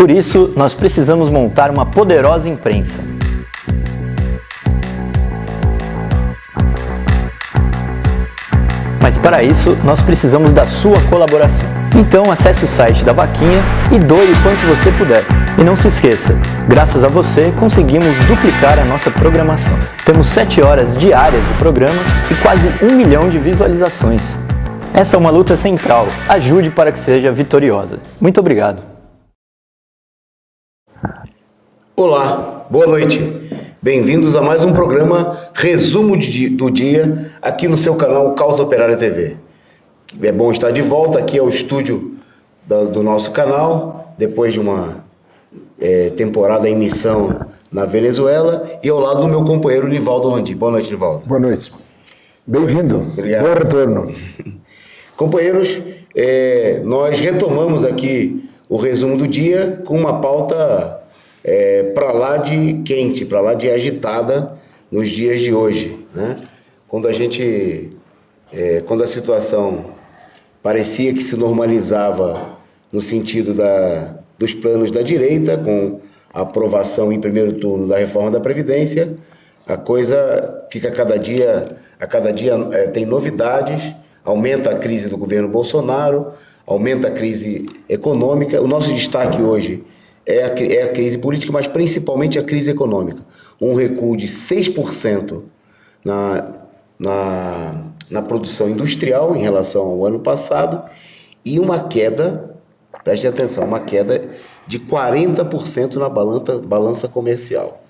Por isso, nós precisamos montar uma poderosa imprensa. Mas para isso, nós precisamos da sua colaboração. Então acesse o site da Vaquinha e doe o quanto você puder. E não se esqueça, graças a você conseguimos duplicar a nossa programação. Temos 7 horas diárias de programas e quase 1 milhão de visualizações. Essa é uma luta central. Ajude para que seja vitoriosa. Muito obrigado. Olá, boa noite. Bem-vindos a mais um programa Resumo do Dia aqui no seu canal Causa Operária TV. É bom estar de volta, aqui é o estúdio do nosso canal, depois de uma temporada em missão na Venezuela, e ao lado do meu companheiro Nivaldo Landi. Boa noite, Nivaldo. Boa noite. Bem-vindo. Obrigado. Bom retorno. Companheiros, nós retomamos aqui o resumo do dia com uma pauta para lá de quente, para lá de agitada nos dias de hoje, né? Quando a situação parecia que se normalizava no sentido dos planos da direita, com a aprovação em primeiro turno da reforma da Previdência, a coisa fica a cada dia tem novidades, aumenta a crise do governo Bolsonaro, aumenta a crise econômica. O nosso destaque hoje é a crise política, mas principalmente a crise econômica. Um recuo de 6% na produção industrial em relação ao ano passado e uma queda, preste atenção, uma queda de 40% na balança comercial.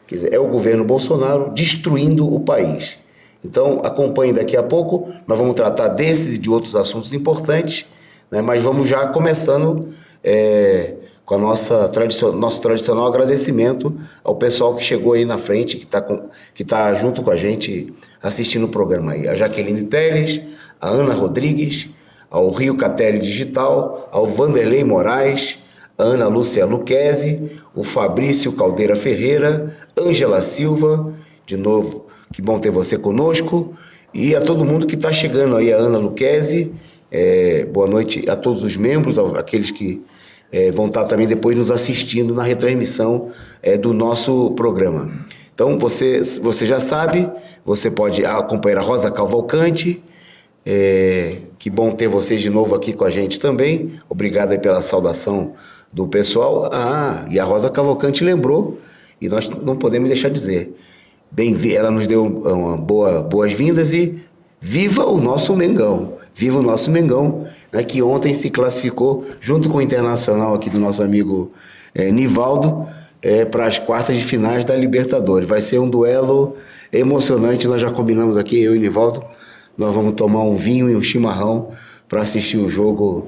Quer dizer, é o governo Bolsonaro destruindo o país. Então, acompanhe daqui a pouco, nós vamos tratar desses e de outros assuntos importantes, né, mas vamos já começando com a nosso tradicional agradecimento ao pessoal que chegou aí na frente, que tá junto com a gente assistindo o programa aí. A Jaqueline Teles, a Ana Rodrigues, ao Rio Catelli Digital, ao Vanderlei Moraes, a Ana Lúcia Luquezzi, o Fabrício Caldeira Ferreira, Ângela Silva, de novo, que bom ter você conosco, e a todo mundo que está chegando aí, a Ana Luquezzi, boa noite a todos os membros, aqueles que vão estar também depois nos assistindo na retransmissão do nosso programa. Então, você já sabe, você pode acompanhar a Rosa Cavalcante. Que bom ter vocês de novo aqui com a gente também. Obrigado aí pela saudação do pessoal. E a Rosa Cavalcante lembrou, e nós não podemos deixar de dizer, ela nos deu boas-vindas e viva o nosso Mengão. Viva o nosso Mengão, né, que ontem se classificou, junto com o Internacional aqui do nosso amigo Nivaldo, para as quartas de finais da Libertadores. Vai ser um duelo emocionante, nós já combinamos aqui, eu e Nivaldo, nós vamos tomar um vinho e um chimarrão para assistir o jogo,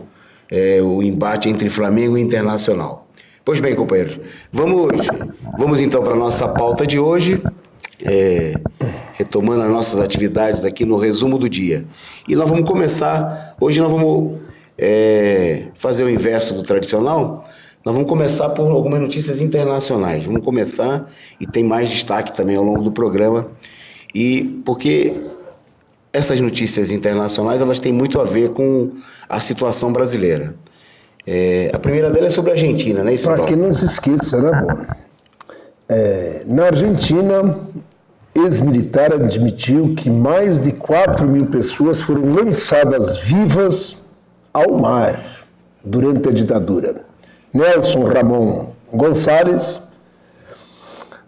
o embate entre Flamengo e Internacional. Pois bem, companheiros, vamos então para a nossa pauta de hoje, retomando as nossas atividades aqui no resumo do dia. E nós vamos começar, hoje nós vamos fazer o inverso do tradicional, nós vamos começar por algumas notícias internacionais. Vamos começar, e tem mais destaque também ao longo do programa, porque essas notícias internacionais, elas têm muito a ver com a situação brasileira. A primeira delas é sobre a Argentina, né? Para que não se esqueça, né, bom? Na Argentina, ex-militar admitiu que mais de 4.000 pessoas foram lançadas vivas ao mar durante a ditadura. Nelson Ramon Gonçalves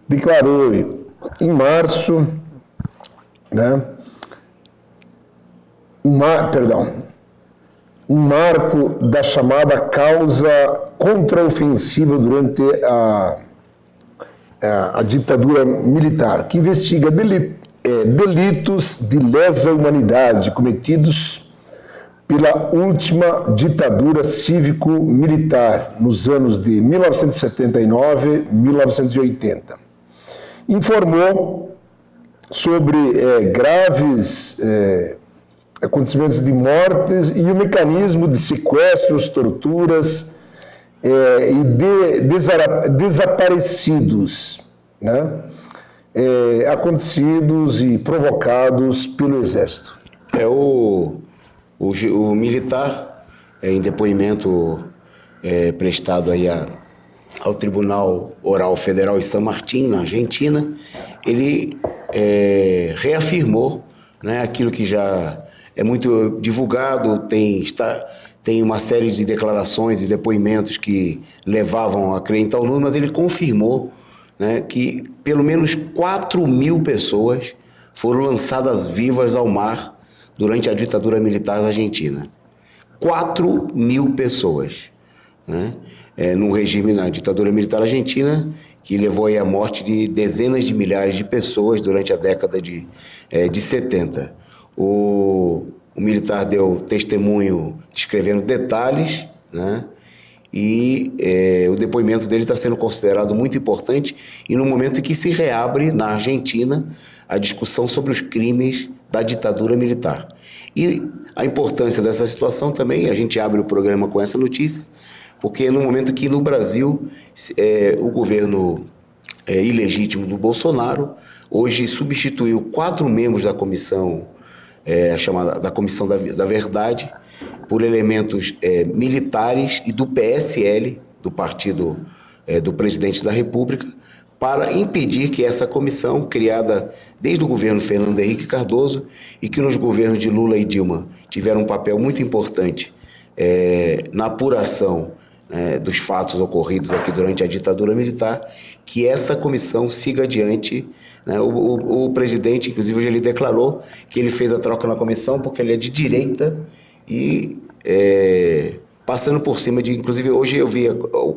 declarou em março, né, um marco da chamada causa contraofensiva durante a ditadura militar, que investiga delitos de lesa humanidade cometidos pela última ditadura cívico-militar nos anos de 1979 e 1980. Informou sobre graves acontecimentos de mortes e o mecanismo de sequestros, torturas e desaparecidos, né? Acontecidos e provocados pelo Exército. O militar, em depoimento prestado aí ao Tribunal Oral Federal em San Martín, na Argentina, ele reafirmou, né, aquilo que já é muito divulgado, tem uma série de declarações e depoimentos que levavam a crer em tal número, mas ele confirmou, né, que pelo menos 4.000 pessoas foram lançadas vivas ao mar durante a ditadura militar argentina. 4.000 pessoas, né? Num regime, na ditadura militar argentina, que levou aí à morte de dezenas de milhares de pessoas durante a década de 70. O militar deu testemunho descrevendo detalhes, né? E o depoimento dele está sendo considerado muito importante e no momento em que se reabre na Argentina a discussão sobre os crimes da ditadura militar. E a importância dessa situação também, a gente abre o programa com essa notícia, porque no momento que no Brasil o governo ilegítimo do Bolsonaro hoje substituiu 4 membros da comissão, chamada da Comissão da Verdade, por elementos militares e do PSL, do partido do presidente da República, para impedir que essa comissão, criada desde o governo Fernando Henrique Cardoso e que nos governos de Lula e Dilma tiveram um papel muito importante na apuração dos fatos ocorridos aqui durante a ditadura militar, que essa comissão siga adiante, né? O presidente, inclusive, hoje ele declarou que ele fez a troca na comissão porque ele é de direita e passando por cima de... Inclusive, hoje eu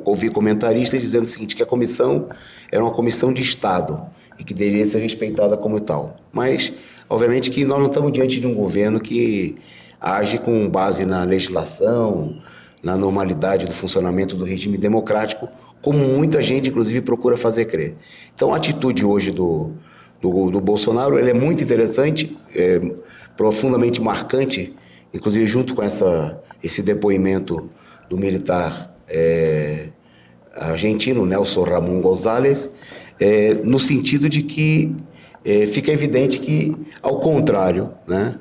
ouvi comentaristas dizendo o seguinte, que a comissão era uma comissão de Estado e que deveria ser respeitada como tal. Mas, obviamente, que nós não estamos diante de um governo que age com base na legislação, na normalidade do funcionamento do regime democrático, como muita gente, inclusive, procura fazer crer. Então, a atitude hoje do Bolsonaro ela é muito interessante, profundamente marcante, inclusive junto com esse depoimento do militar argentino, Nelson Ramón González, no sentido de que fica evidente que, ao contrário, né,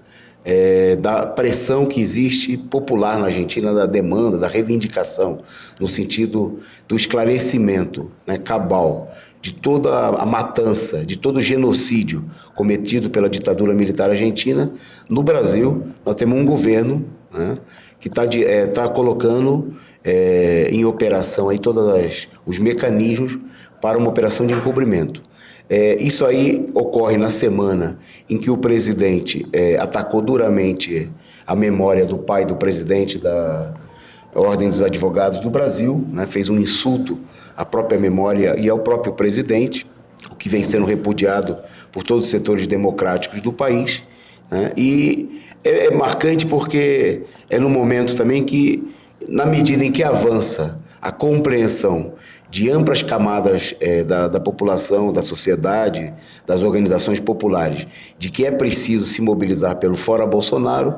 da pressão que existe popular na Argentina, da demanda, da reivindicação, no sentido do esclarecimento, né, cabal, de toda a matança, de todo o genocídio cometido pela ditadura militar argentina, no Brasil nós temos um governo, né, que está colocando em operação aí todos os mecanismos para uma operação de encobrimento. Isso aí ocorre na semana em que o presidente atacou duramente a memória do pai do presidente da Ordem dos Advogados do Brasil, né, fez um insulto à própria memória e ao próprio presidente, o que vem sendo repudiado por todos os setores democráticos do país, né, e é marcante porque é no momento também que, na medida em que avança a compreensão de amplas camadas da população, da sociedade, das organizações populares, de que é preciso se mobilizar pelo Fora Bolsonaro,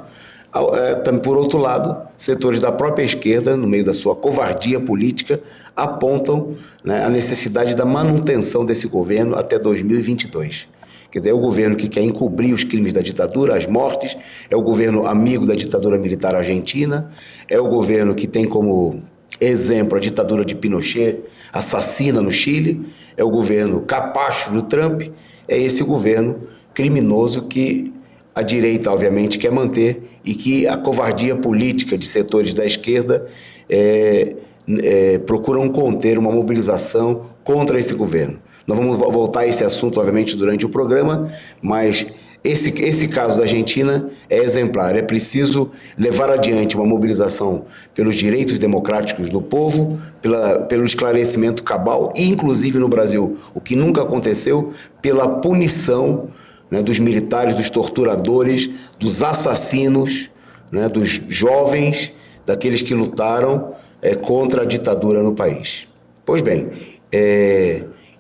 por outro lado, setores da própria esquerda, no meio da sua covardia política, apontam, né, a necessidade da manutenção desse governo até 2022. Quer dizer, é o governo que quer encobrir os crimes da ditadura, as mortes, é o governo amigo da ditadura militar argentina, é o governo que tem como exemplo a ditadura de Pinochet, assassina no Chile, é o governo capacho do Trump, é esse governo criminoso que a direita, obviamente, quer manter e que a covardia política de setores da esquerda procuram conter uma mobilização contra esse governo. Nós vamos voltar a esse assunto, obviamente, durante o programa, mas esse caso da Argentina é exemplar. É preciso levar adiante uma mobilização pelos direitos democráticos do povo, pelo esclarecimento cabal e, inclusive, no Brasil, o que nunca aconteceu, pela punição, né, dos militares, dos torturadores, dos assassinos, né, dos jovens, daqueles que lutaram contra a ditadura no país. Pois bem,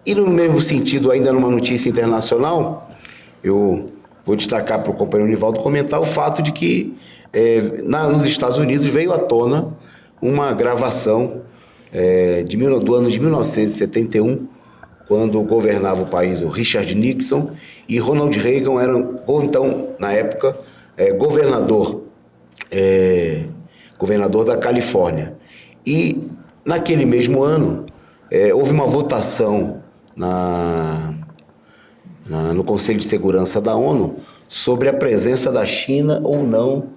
e no mesmo sentido, ainda numa notícia internacional, eu vou destacar para o companheiro Nivaldo comentar o fato de que nos Estados Unidos veio à tona uma gravação do ano de 1971, quando governava o país o Richard Nixon e Ronald Reagan era, então, na época, governador da Califórnia. E, naquele mesmo ano, houve uma votação no Conselho de Segurança da ONU sobre a presença da China ou não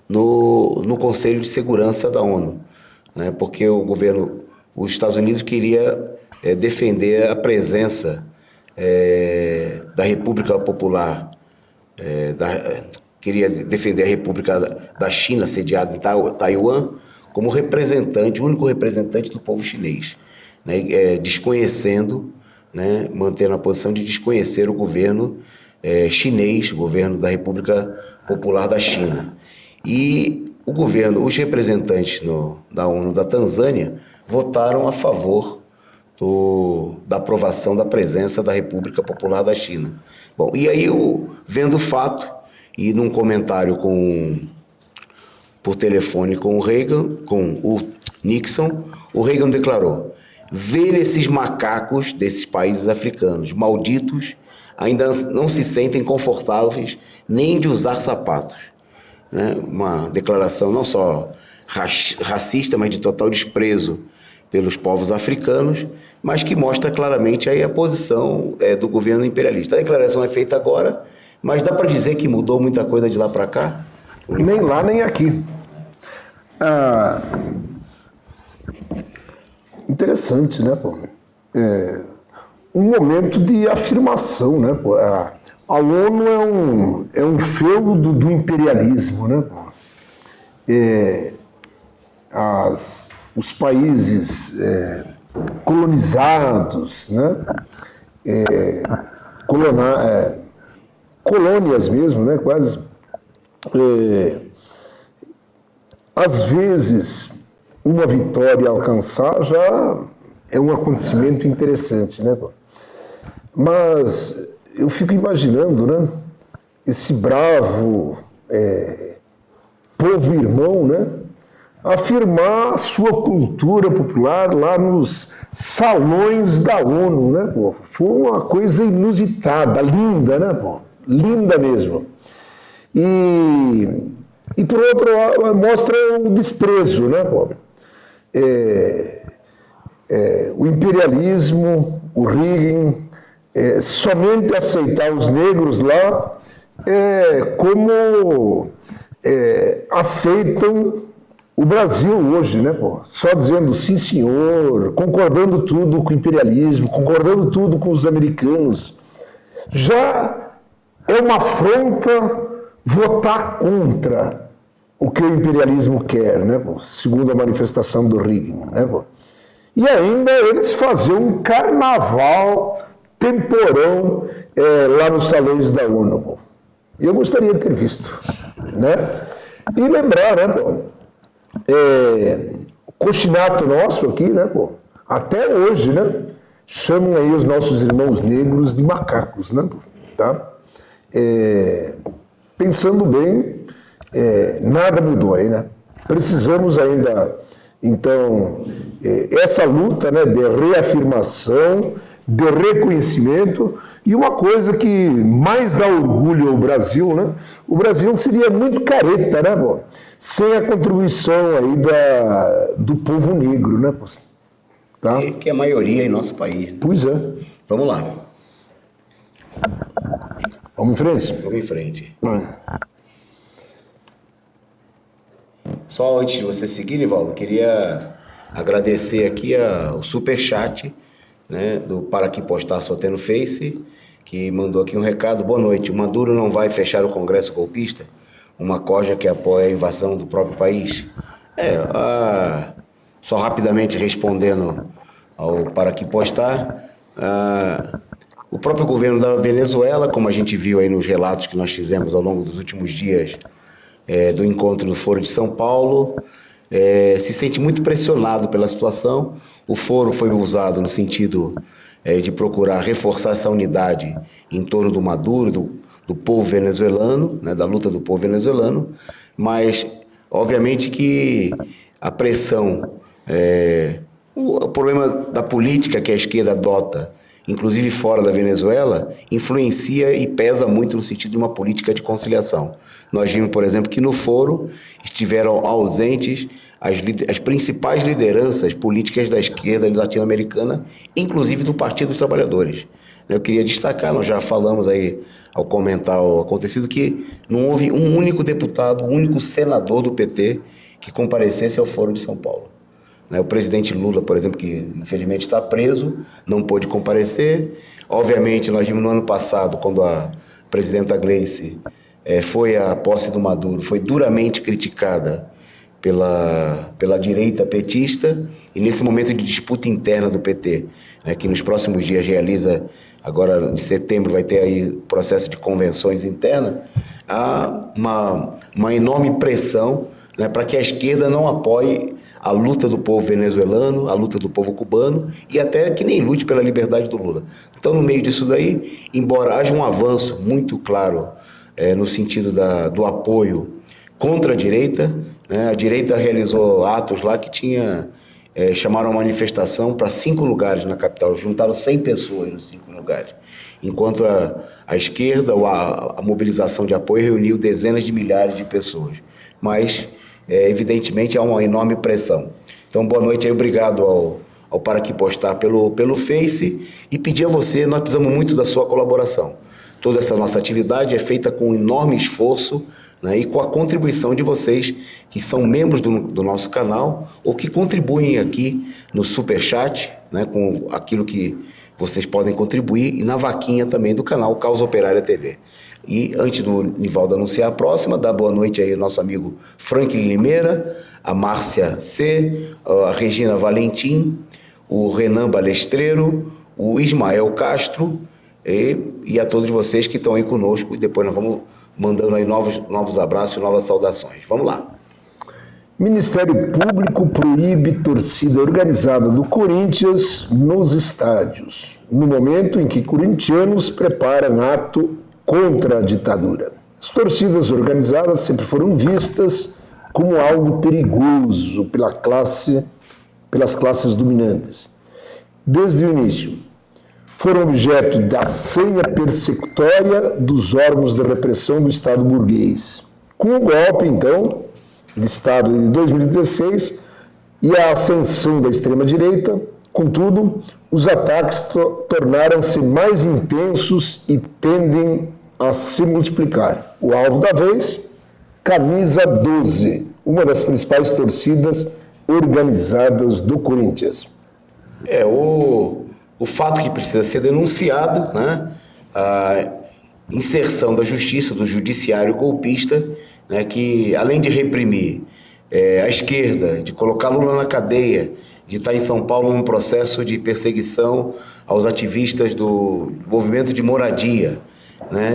no Conselho de Segurança da ONU, né? Porque os Estados Unidos queria defender a presença da República Popular, queria defender a República da China, sediada em Taiwan, como representante, o único representante do povo chinês, né? Desconhecendo, né? Mantendo a posição de desconhecer o governo chinês, o governo da República Popular da China. E os representantes da ONU da Tanzânia votaram a favor da aprovação da presença da República Popular da China. Bom, e aí, vendo o fato, e num comentário por telefone com o Nixon, o Reagan declarou: ver esses macacos desses países africanos malditos ainda não se sentem confortáveis nem de usar sapatos. Né? Uma declaração não só racista, mas de total desprezo pelos povos africanos, mas que mostra claramente aí a posição do governo imperialista. A declaração é feita agora, mas dá para dizer que mudou muita coisa de lá para cá? Nem lá, nem aqui. Interessante, né, pô? Um momento de afirmação, né, pô? A ONU é um feudo do imperialismo, né, pô? Os países colonizados, né? Colônias mesmo, né? Quase. Às vezes, uma vitória alcançar já é um acontecimento interessante, né? Mas eu fico imaginando, né? Esse bravo povo irmão, né? Afirmar a sua cultura popular lá nos salões da ONU, né? Pô? Foi uma coisa inusitada, linda, né? Pô? Linda mesmo. E por outro lado, mostra o desprezo, né, pô? O imperialismo, o Reagan, somente aceitar os negros lá como aceitam o Brasil hoje, né, pô? Só dizendo sim, senhor, concordando tudo com o imperialismo, concordando tudo com os americanos. Já é uma afronta votar contra o que o imperialismo quer, né, pô? Segundo a manifestação do Reagan, né, pô? E ainda eles faziam um carnaval temporão lá nos salões da ONU, pô. E eu gostaria de ter visto, né? E lembrar, né, pô? O cochinato nosso aqui, né, pô? Até hoje, né? Chamam aí os nossos irmãos negros de macacos, né, pô? Tá? Pensando bem, nada mudou aí, né? Precisamos ainda, então, essa luta, né, de reafirmação, de reconhecimento, e uma coisa que mais dá orgulho ao Brasil, né? O Brasil seria muito careta, né, pô? Sem a contribuição aí do povo negro, né, pô? Tá? Que é a maioria em nosso país. Pois é. Vamos lá. Vamos em frente? Vamos em frente. Só antes de você seguir, Nivaldo, queria agradecer aqui o superchat, né, do Para Que Postar Só Tem no Face, que mandou aqui um recado. Boa noite. O Maduro não vai fechar o Congresso golpista? Uma corja que apoia a invasão do próprio país? Só rapidamente respondendo ao Para Que Postar, o próprio governo da Venezuela, como a gente viu aí nos relatos que nós fizemos ao longo dos últimos dias do encontro do Foro de São Paulo, se sente muito pressionado pela situação. O foro foi usado no sentido de procurar reforçar essa unidade em torno do Maduro, do povo venezuelano, né, da luta do povo venezuelano, mas obviamente que a pressão, o problema da política que a esquerda adota, inclusive fora da Venezuela, influencia e pesa muito no sentido de uma política de conciliação. Nós vimos, por exemplo, que no foro estiveram ausentes as principais lideranças políticas da esquerda latino-americana, inclusive do Partido dos Trabalhadores. Eu queria destacar, nós já falamos aí ao comentar o acontecido, que não houve um único deputado, um único senador do PT que comparecesse ao Fórum de São Paulo. O presidente Lula, por exemplo, que infelizmente está preso, não pôde comparecer. Obviamente, nós vimos no ano passado, quando a presidenta Gleice foi à posse do Maduro, foi duramente criticada pela direita petista, e nesse momento de disputa interna do PT, que nos próximos dias realiza, agora em setembro vai ter aí processo de convenções internas, há uma enorme pressão para que a esquerda não apoie a luta do povo venezuelano, a luta do povo cubano e até que nem lute pela liberdade do Lula. Então, no meio disso daí, embora haja um avanço muito claro no sentido do apoio contra a direita realizou atos lá que chamaram uma manifestação para 5 lugares na capital, juntaram 100 pessoas nos 5 lugares, enquanto a esquerda, a mobilização de apoio reuniu dezenas de milhares de pessoas, mas evidentemente há uma enorme pressão. Então, boa noite aí, obrigado ao Para Que Postar pelo Face, e pedir a você, nós precisamos muito da sua colaboração. Toda essa nossa atividade é feita com enorme esforço, e com a contribuição de vocês que são membros do nosso canal ou que contribuem aqui no Superchat, com aquilo que vocês podem contribuir, e na vaquinha também do canal Causa Operária TV. E antes do Nivaldo anunciar a próxima, dá boa noite aí ao nosso amigo Franklin Limeira, a Márcia C., a Regina Valentim, o Renan Balestreiro, o Ismael Castro e a todos vocês que estão aí conosco, e depois nós vamos mandando aí novos abraços e novas saudações. Vamos lá. Ministério Público proíbe torcida organizada do Corinthians nos estádios, no momento em que corintianos preparam ato contra a ditadura. As torcidas organizadas sempre foram vistas como algo perigoso pelas classes dominantes. Desde o início, foram objeto da senha persecutória dos órgãos de repressão do Estado burguês. Com o golpe, então, de Estado de 2016 e a ascensão da extrema-direita, contudo, os ataques tornaram-se mais intensos e tendem a se multiplicar. O alvo da vez, Camisa 12, uma das principais torcidas organizadas do Corinthians. O fato que precisa ser denunciado, a inserção da justiça, do judiciário golpista, que além de reprimir a esquerda, de colocar Lula na cadeia, de estar em São Paulo num processo de perseguição aos ativistas do movimento de moradia,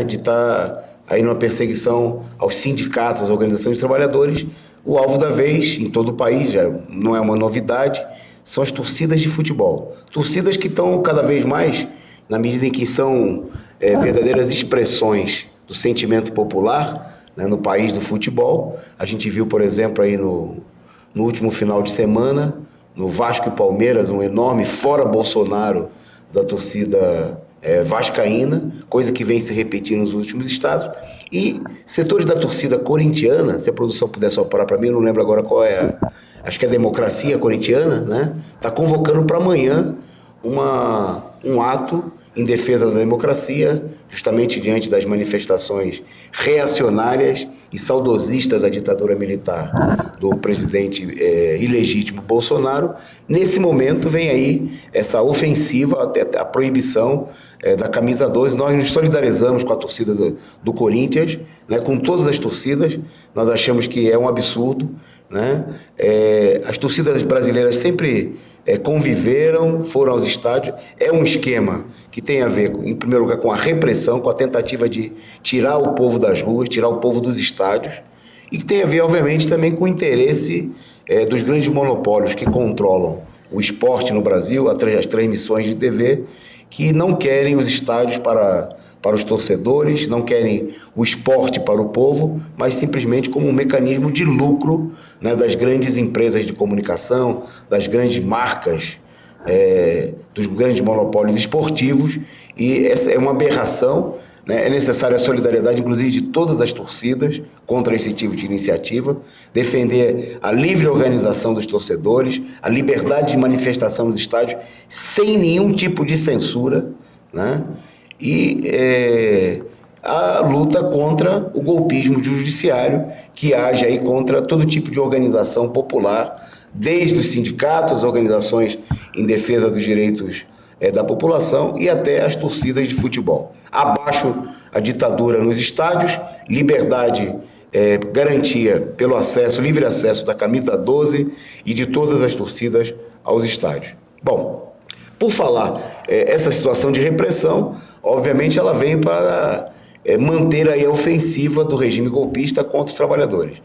de estar aí numa perseguição aos sindicatos, às organizações de trabalhadores, o alvo da vez, em todo o país, já não é uma novidade, são as torcidas de futebol. Torcidas que estão cada vez mais, na medida em que são verdadeiras expressões do sentimento popular, no país do futebol. A gente viu, por exemplo, aí no último final de semana, no Vasco e Palmeiras, um enorme fora Bolsonaro da torcida vascaína, coisa que vem se repetindo nos últimos estados. E setores da torcida corintiana, se a produção puder só parar para mim, eu não lembro agora qual é, acho que é a Democracia Corintiana, está convocando para amanhã um ato em defesa da democracia, justamente diante das manifestações reacionárias e saudosistas da ditadura militar do presidente ilegítimo Bolsonaro. Nesse momento vem aí essa ofensiva, até a proibição da camisa 12. Nós nos solidarizamos com a torcida do Corinthians, com todas as torcidas. Nós achamos que é um absurdo. As torcidas brasileiras sempre conviveram, foram aos estádios. É um esquema que tem a ver, em primeiro lugar, com a repressão, com a tentativa de tirar o povo das ruas, tirar o povo dos estádios, e que tem a ver, obviamente, também com o interesse dos grandes monopólios que controlam o esporte no Brasil, as transmissões de TV, que não querem os estádios para os torcedores, não querem o esporte para o povo, mas simplesmente como um mecanismo de lucro, das grandes empresas de comunicação, das grandes marcas, dos grandes monopólios esportivos. E essa é uma aberração. né? É necessária a solidariedade, inclusive, de todas as torcidas contra esse tipo de iniciativa, defender a livre organização dos torcedores, a liberdade de manifestação nos estádios, sem nenhum tipo de censura, né? E a luta contra o golpismo judiciário, que age aí contra todo tipo de organização popular, desde os sindicatos, as organizações em defesa dos direitos da população e até as torcidas de futebol. Abaixo a ditadura nos estádios, liberdade, garantia pelo acesso, livre acesso da camisa 12 e de todas as torcidas aos estádios. Bom, por falar essa situação de repressão, obviamente ela vem para manter aí a ofensiva do regime golpista contra os trabalhadores.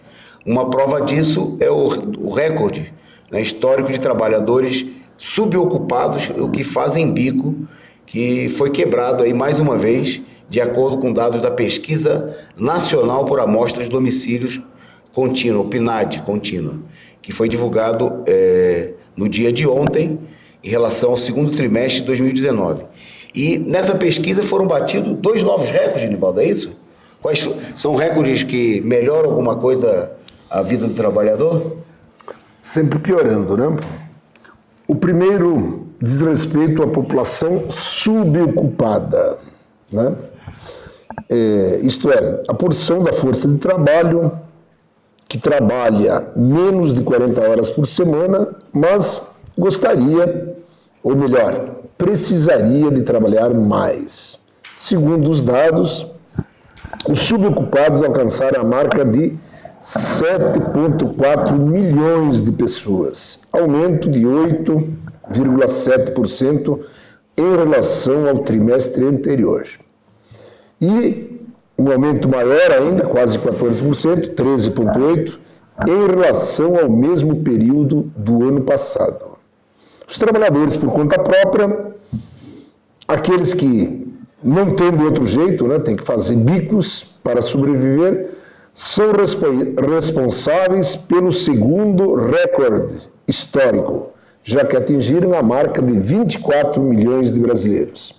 Uma prova disso é o recorde, né, histórico de trabalhadores subocupados, o que fazem bico, que foi quebrado aí mais uma vez, de acordo com dados da Pesquisa Nacional por Amostras de Domicílios Contínua, o PNAD contínua, que foi divulgado no dia de ontem, em relação ao segundo trimestre de 2019. E nessa pesquisa foram batidos 2 novos recordes, Genivaldo, é isso? Quais são recordes que melhoram alguma coisa a vida do trabalhador? Sempre piorando, né? O primeiro diz respeito à população subocupada, né? Isto é, a porção da força de trabalho que trabalha menos de 40 horas por semana, mas gostaria, ou melhor, precisaria de trabalhar mais. Segundo os dados, os subocupados alcançaram a marca de 7,4 milhões de pessoas, aumento de 8,7% em relação ao trimestre anterior. E um aumento maior ainda, quase 14%, 13,8%, em relação ao mesmo período do ano passado. Os trabalhadores por conta própria, aqueles que não têm de outro jeito, né, tem que fazer bicos para sobreviver, são responsáveis pelo segundo recorde histórico, já que atingiram a marca de 24 milhões de brasileiros.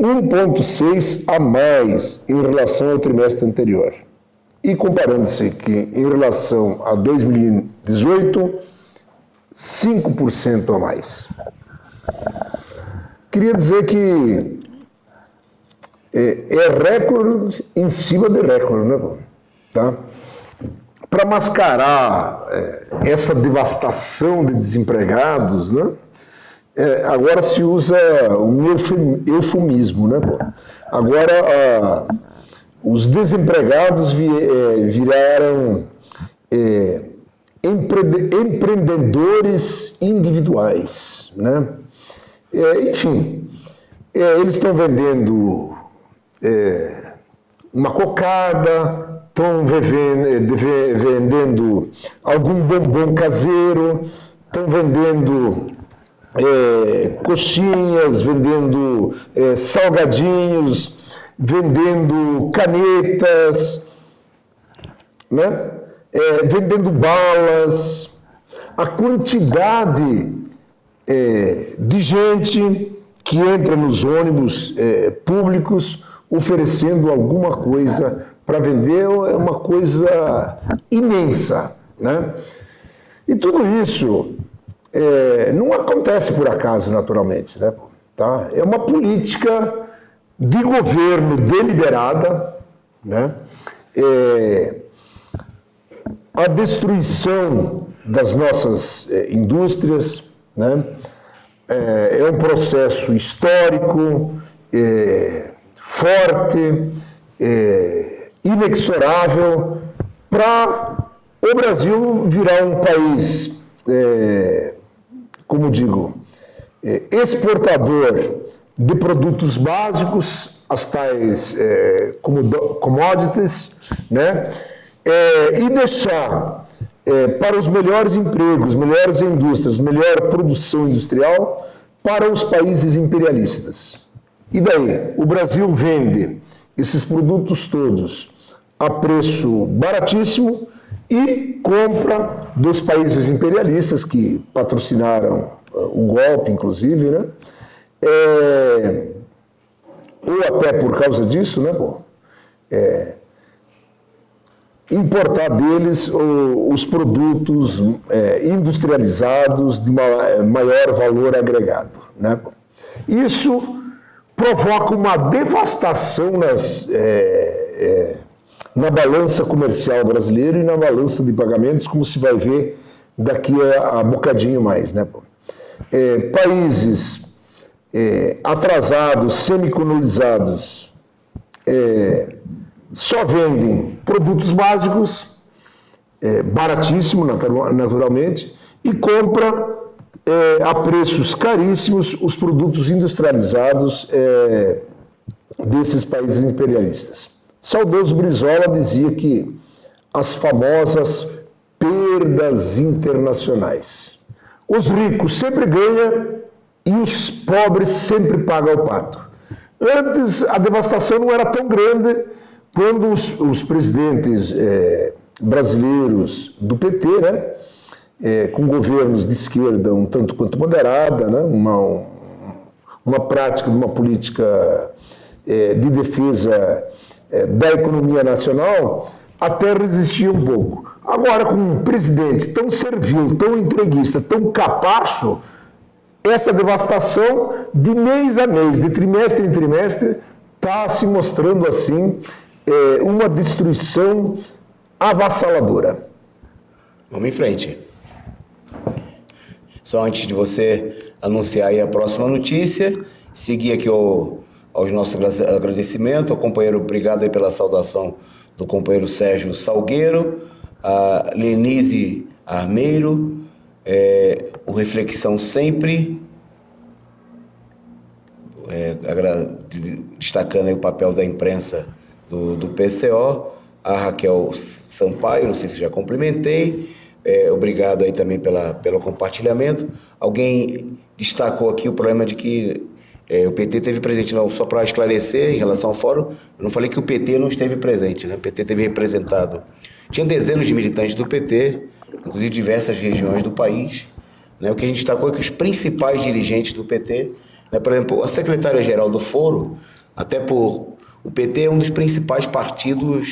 1,6 a mais em relação ao trimestre anterior. E comparando-se que em relação a 2018, 5% a mais. Queria dizer que é recorde em cima de recorde, né? Tá? Para mascarar essa devastação de desempregados, né? Agora se usa um eufemismo, né? Agora os desempregados viraram empreendedores individuais, né? Enfim, eles estão vendendo uma cocada, estão vendendo algum bombom caseiro, estão vendendo coxinhas, vendendo salgadinhos, vendendo canetas, né? Vendendo balas. A quantidade de gente que entra nos ônibus públicos oferecendo alguma coisa para vender é uma coisa imensa, né? E tudo isso não acontece por acaso, naturalmente, né? Tá? É uma política de governo deliberada, né? A destruição das nossas indústrias, né? É um processo histórico, forte, inexorável, para o Brasil virar um país, como digo, exportador de produtos básicos, as tais commodities, né? E deixar para os melhores empregos, melhores indústrias, melhor produção industrial para os países imperialistas. E daí? O Brasil vende esses produtos todos a preço baratíssimo e compra dos países imperialistas que patrocinaram o golpe, inclusive, né? ou até por causa disso, né, pô, importar deles os produtos industrializados de maior valor agregado, né? Isso provoca uma devastação na balança comercial brasileira e na balança de pagamentos, como se vai ver daqui a bocadinho mais, né? Países atrasados, semicolonizados, só vendem produtos básicos, baratíssimo naturalmente, e compra a preços caríssimos os produtos industrializados desses países imperialistas. Saudoso Brizola dizia que as famosas perdas internacionais. Os ricos sempre ganham e os pobres sempre pagam o pato. Antes, a devastação não era tão grande quando os presidentes brasileiros do PT, né, com governos de esquerda um tanto quanto moderada, né, uma prática de uma política de defesa da economia nacional, até resistia um pouco. Agora, com um presidente tão servil, tão entreguista, tão capacho, essa devastação de mês a mês, de trimestre em trimestre, está se mostrando assim uma destruição avassaladora. Vamos em frente. Só antes de você anunciar aí a próxima notícia, seguir aqui aos nossos agradecimentos ao companheiro, obrigado aí pela saudação do companheiro Sérgio Salgueiro, a Lenise Armeiro, o Reflexão Sempre, destacando aí o papel da imprensa do PCO, a Raquel Sampaio, não sei se já cumprimentei, obrigado aí também pelo compartilhamento. Alguém destacou aqui o problema de que o PT teve presente, não, só para esclarecer em relação ao fórum, eu não falei que o PT não esteve presente, né? O PT teve representado, tinha dezenas de militantes do PT, inclusive diversas regiões do país, né? O que a gente destacou é que os principais dirigentes do PT, né, por exemplo, a secretária-geral do foro, até por o PT é um dos principais partidos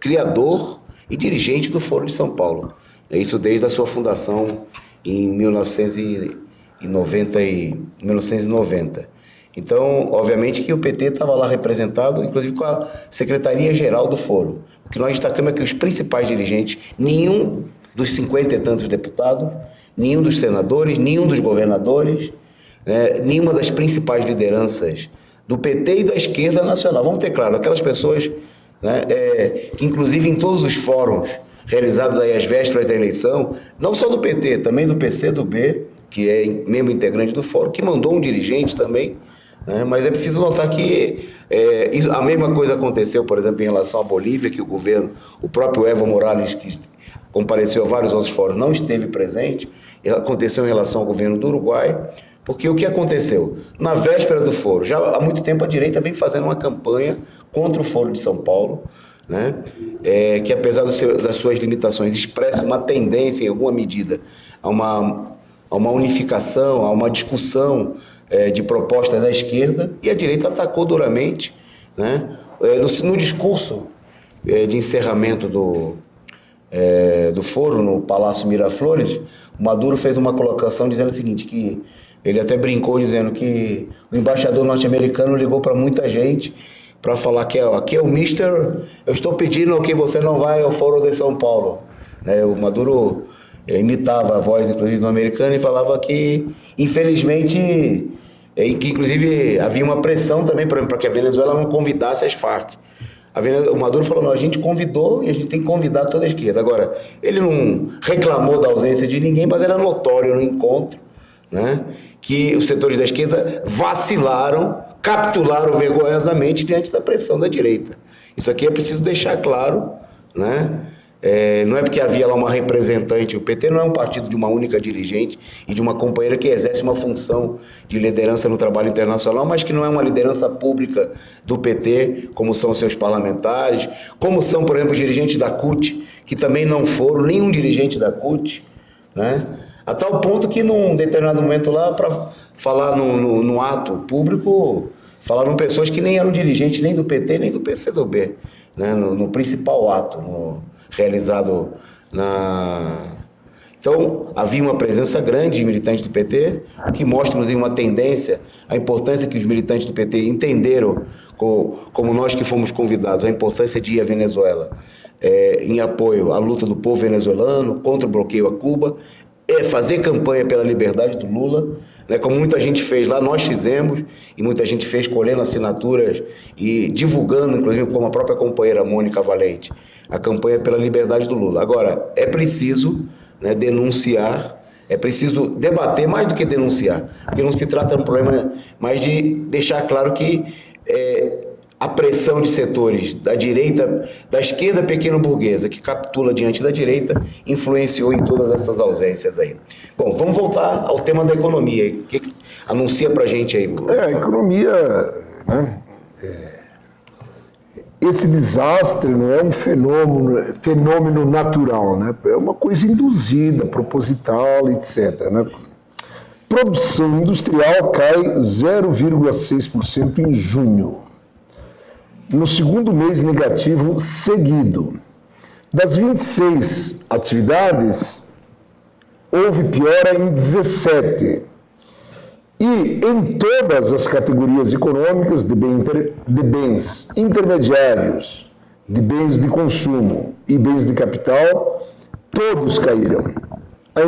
criador e dirigente do Foro de São Paulo. Isso desde a sua fundação em 1990. Então, obviamente que o PT estava lá representado, inclusive com a Secretaria-Geral do Foro. O que nós destacamos é que os principais dirigentes, nenhum dos 50 e tantos deputados, nenhum dos senadores, nenhum dos governadores, nenhuma das principais lideranças do PT e da esquerda nacional. Vamos ter claro, aquelas pessoas, né, que inclusive em todos os fóruns realizados aí às vésperas da eleição, não só do PT, também do PCdoB, que é membro integrante do fórum, que mandou um dirigente também, né, mas é preciso notar que a mesma coisa aconteceu, por exemplo, em relação à Bolívia, que o próprio Evo Morales, que compareceu a vários outros fóruns, não esteve presente, e aconteceu em relação ao governo do Uruguai. Porque o que aconteceu? Na véspera do foro, já há muito tempo a direita vem fazendo uma campanha contra o Foro de São Paulo, né? Que apesar das suas limitações expressa uma tendência, em alguma medida, a uma unificação, a uma discussão de propostas da esquerda, e a direita atacou duramente, né? No discurso de encerramento do foro, no Palácio Miraflores, o Maduro fez uma colocação dizendo o seguinte, que ele até brincou dizendo que o embaixador norte-americano ligou para muita gente para falar que aqui é o Mister, eu estou pedindo que você não vai ao Foro de São Paulo. O Maduro imitava a voz, inclusive, do americano e falava que, infelizmente, que inclusive havia uma pressão também para que a Venezuela não convidasse as Farc. O Maduro falou, não, a gente convidou e a gente tem que convidar toda a esquerda. Agora, ele não reclamou da ausência de ninguém, mas era notório no encontro, né, que os setores da esquerda vacilaram, capitularam vergonhosamente diante da pressão da direita. Isso aqui é preciso deixar claro, né? Não é porque havia lá uma representante, o PT não é um partido de uma única dirigente e de uma companheira que exerce uma função de liderança no trabalho internacional, mas que não é uma liderança pública do PT, como são seus parlamentares, como são, por exemplo, os dirigentes da CUT, que também não foram nenhum dirigente da CUT, né? A tal ponto que num determinado momento lá, para falar no ato público, falaram pessoas que nem eram dirigentes nem do PT nem do PCdoB, né? No principal ato realizado Então, havia uma presença grande de militantes do PT, que mostra, inclusive, uma tendência, a importância que os militantes do PT entenderam, como nós que fomos convidados, a importância de ir à Venezuela em apoio à luta do povo venezuelano, contra o bloqueio a Cuba, fazer campanha pela liberdade do Lula, né, como muita gente fez lá, nós fizemos, e muita gente fez colhendo assinaturas e divulgando, inclusive como a própria companheira Mônica Valente, a campanha pela liberdade do Lula. Agora, é preciso, né, denunciar, é preciso debater mais do que denunciar, porque não se trata de um problema, mas de deixar claro que a pressão de setores da direita, da esquerda pequeno-burguesa, que capitula diante da direita, influenciou em todas essas ausências aí. Bom, vamos voltar ao tema da economia. O que anuncia pra gente aí? A economia, né? Esse desastre não é um fenômeno natural, né? É uma coisa induzida, proposital, etc. Né? Produção industrial cai 0,6% em junho, no segundo mês negativo seguido. Das 26 atividades, houve piora em 17. E em todas as categorias econômicas de bens intermediários, de bens de consumo e bens de capital, todos caíram. A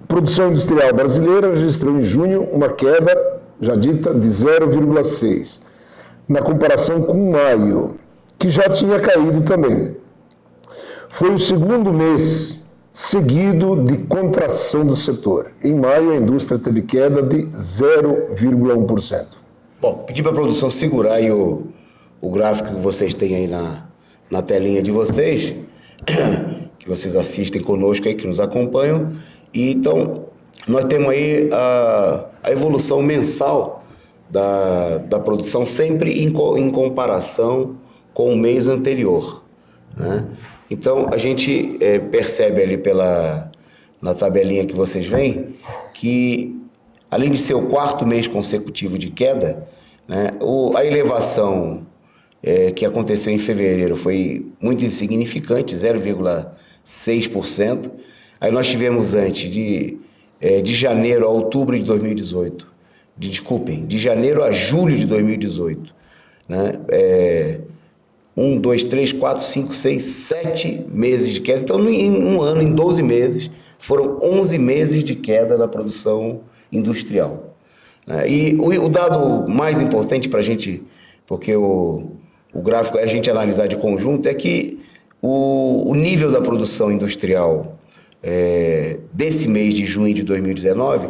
produção industrial brasileira registrou em junho uma queda, já dita, de 0,6%, na comparação com maio, que já tinha caído também. Foi o segundo mês seguido de contração do setor. Em maio, a indústria teve queda de 0,1%. Bom, pedi para a produção segurar aí o gráfico que vocês têm aí na telinha de vocês, que vocês assistem conosco aí, que nos acompanham. E então, nós temos aí a evolução mensal da produção, sempre em comparação com o mês anterior, né? Então, a gente percebe ali na tabelinha que vocês veem, que além de ser o quarto mês consecutivo de queda, né, a elevação que aconteceu em fevereiro foi muito insignificante, 0,6%. Aí nós tivemos antes de janeiro a outubro de 2018, de janeiro a julho de 2018, né, 1, 2, 3, 4, 5, 6, 7 meses de queda. Então, em um ano, em 12 meses, foram 11 meses de queda na produção industrial. E o dado mais importante para a gente, porque o gráfico é a gente analisar de conjunto, é que o nível da produção industrial desse mês de junho de 2019,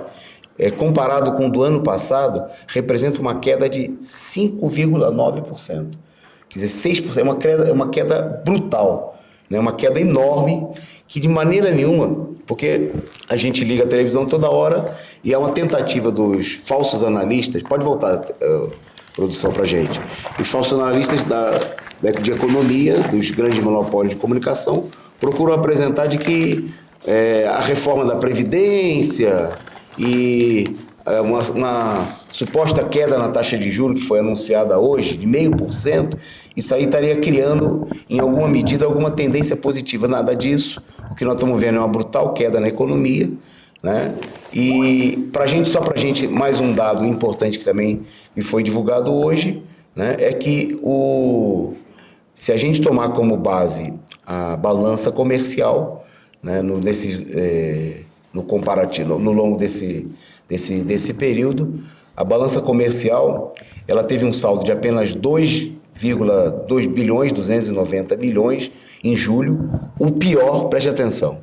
comparado com o do ano passado, representa uma queda de 5,9%. Quer dizer, 6% é uma queda brutal, né? Uma queda enorme, que de maneira nenhuma, porque a gente liga a televisão toda hora e é uma tentativa dos falsos analistas, pode voltar, produção, para a gente, os falsos analistas de economia, dos grandes monopólios de comunicação, procuram apresentar de que a reforma da Previdência e uma suposta queda na taxa de juros que foi anunciada hoje, de 0,5%, isso aí estaria criando, em alguma medida, alguma tendência positiva. Nada disso. O que nós estamos vendo é uma brutal queda na economia, né? E só para a gente, mais um dado importante que também foi divulgado hoje, né, é que se a gente tomar como base a balança comercial, né, no comparativo, no longo desse período, a balança comercial, ela teve um saldo de apenas 2,2 bilhões, 290 milhões em julho, o pior, preste atenção,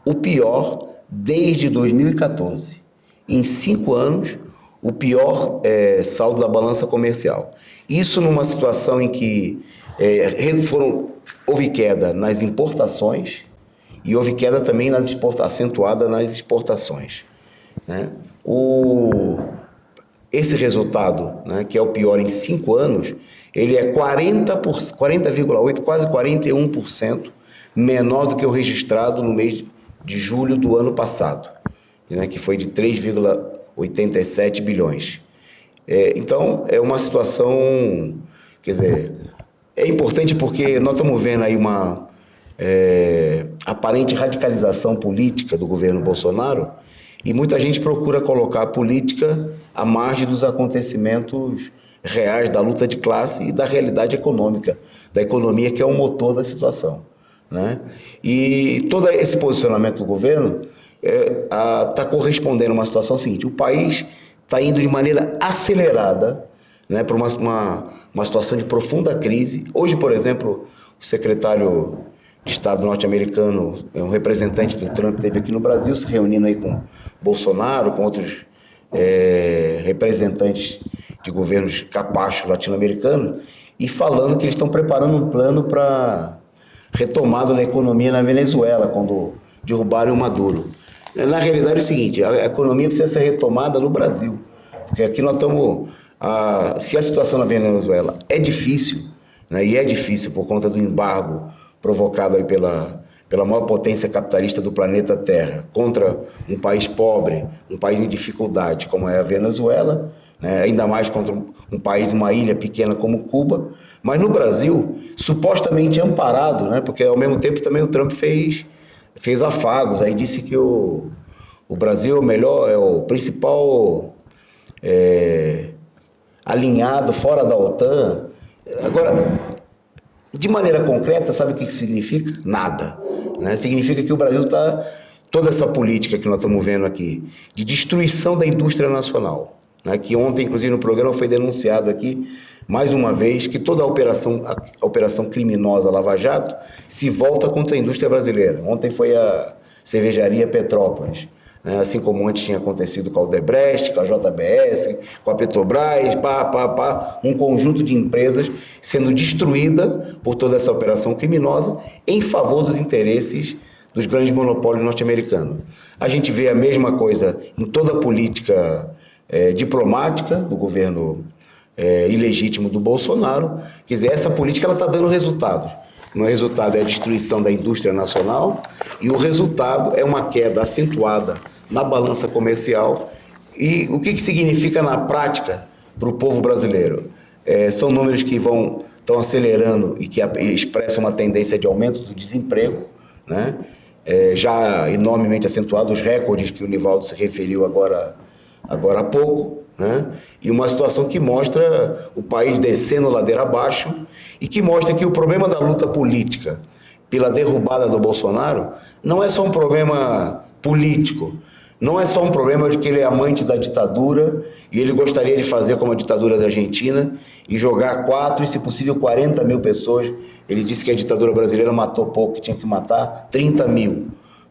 o pior desde 2014. Em 5 anos, o pior saldo da balança comercial. Isso numa situação em que houve queda nas importações e houve queda também acentuada nas exportações, né? Esse resultado, né, que é o pior em 5 anos, ele é 40,8%, quase 41% menor do que o registrado no mês de julho do ano passado, né, que foi de 3,87 bilhões. Então, é uma situação, quer dizer, é importante porque nós estamos vendo aí uma aparente radicalização política do governo Bolsonaro e muita gente procura colocar a política à margem dos acontecimentos reais da luta de classe e da realidade econômica, da economia que é o motor da situação, né? E todo esse posicionamento do governo está correspondendo a uma situação seguinte: o país está indo de maneira acelerada, né, para uma situação de profunda crise. Hoje, por exemplo, o secretário de Estado norte-americano, um representante do Trump, esteve aqui no Brasil se reunindo aí com Bolsonaro, com outros representantes de governos capachos latino-americanos, e falando que eles estão preparando um plano para retomada da economia na Venezuela, quando derrubarem o Maduro. Na realidade é o seguinte: a economia precisa ser retomada no Brasil, porque aqui nós estamos... se a situação na Venezuela é difícil, né, e é difícil por conta do embargo provocado aí pela maior potência capitalista do planeta Terra contra um país pobre, um país em dificuldade como é a Venezuela, né, ainda mais contra um país, uma ilha pequena como Cuba, mas no Brasil, supostamente amparado, né, porque ao mesmo tempo também o Trump fez afagos, aí disse que o Brasil é o melhor, é o principal alinhado fora da OTAN. Agora, de maneira concreta, sabe o que significa? Nada, né? Significa que o Brasil está... Toda essa política que nós estamos vendo aqui, de destruição da indústria nacional, né? Que ontem, inclusive, no programa foi denunciado aqui, mais uma vez, que toda a operação criminosa Lava Jato se volta contra a indústria brasileira. Ontem foi a cervejaria Petrópolis, né? Assim como antes tinha acontecido com a Odebrecht, com a JBS, com a Petrobras, um conjunto de empresas sendo destruída por toda essa operação criminosa em favor dos interesses dos grandes monopólios norte-americanos. A gente vê a mesma coisa em toda a política diplomática do governo ilegítimo do Bolsonaro. Quer dizer, essa política está dando resultados. O resultado é a destruição da indústria nacional e o resultado é uma queda acentuada na balança comercial. E o que significa na prática para o povo brasileiro? São números que estão acelerando e que expressam uma tendência de aumento do desemprego, né? Já enormemente acentuado, os recordes que o Nivaldo se referiu agora há pouco, né? E uma situação que mostra o país descendo ladeira abaixo e que mostra que o problema da luta política pela derrubada do Bolsonaro não é só um problema político, não é só um problema de que ele é amante da ditadura e ele gostaria de fazer como a ditadura da Argentina e jogar 4 e, se possível, 40 mil pessoas. Ele disse que a ditadura brasileira matou pouco, que tinha que matar 30 mil.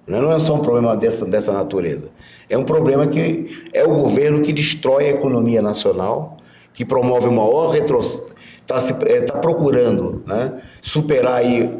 Não é só um problema dessa natureza. É um problema que é o governo que destrói a economia nacional, que promove o maior retrocesso, está procurando, né, superar aí,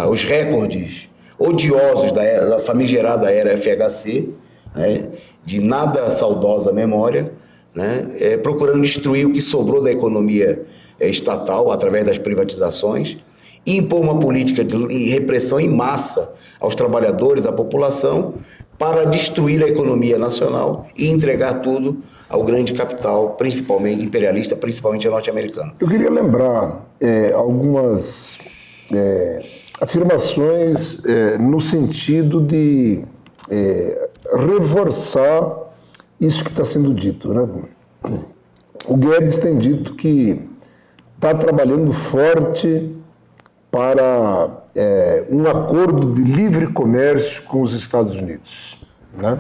os recordes odiosos da famigerada era FHC, né, de nada saudosa memória, né, procurando destruir o que sobrou da economia estatal através das privatizações, e impor uma política de repressão em massa aos trabalhadores, à população, para destruir a economia nacional e entregar tudo ao grande capital, principalmente imperialista, principalmente norte-americano. Eu queria lembrar algumas afirmações no sentido de reforçar isso que está sendo dito, né? O Guedes tem dito que está trabalhando forte para um acordo de livre comércio com os Estados Unidos, né?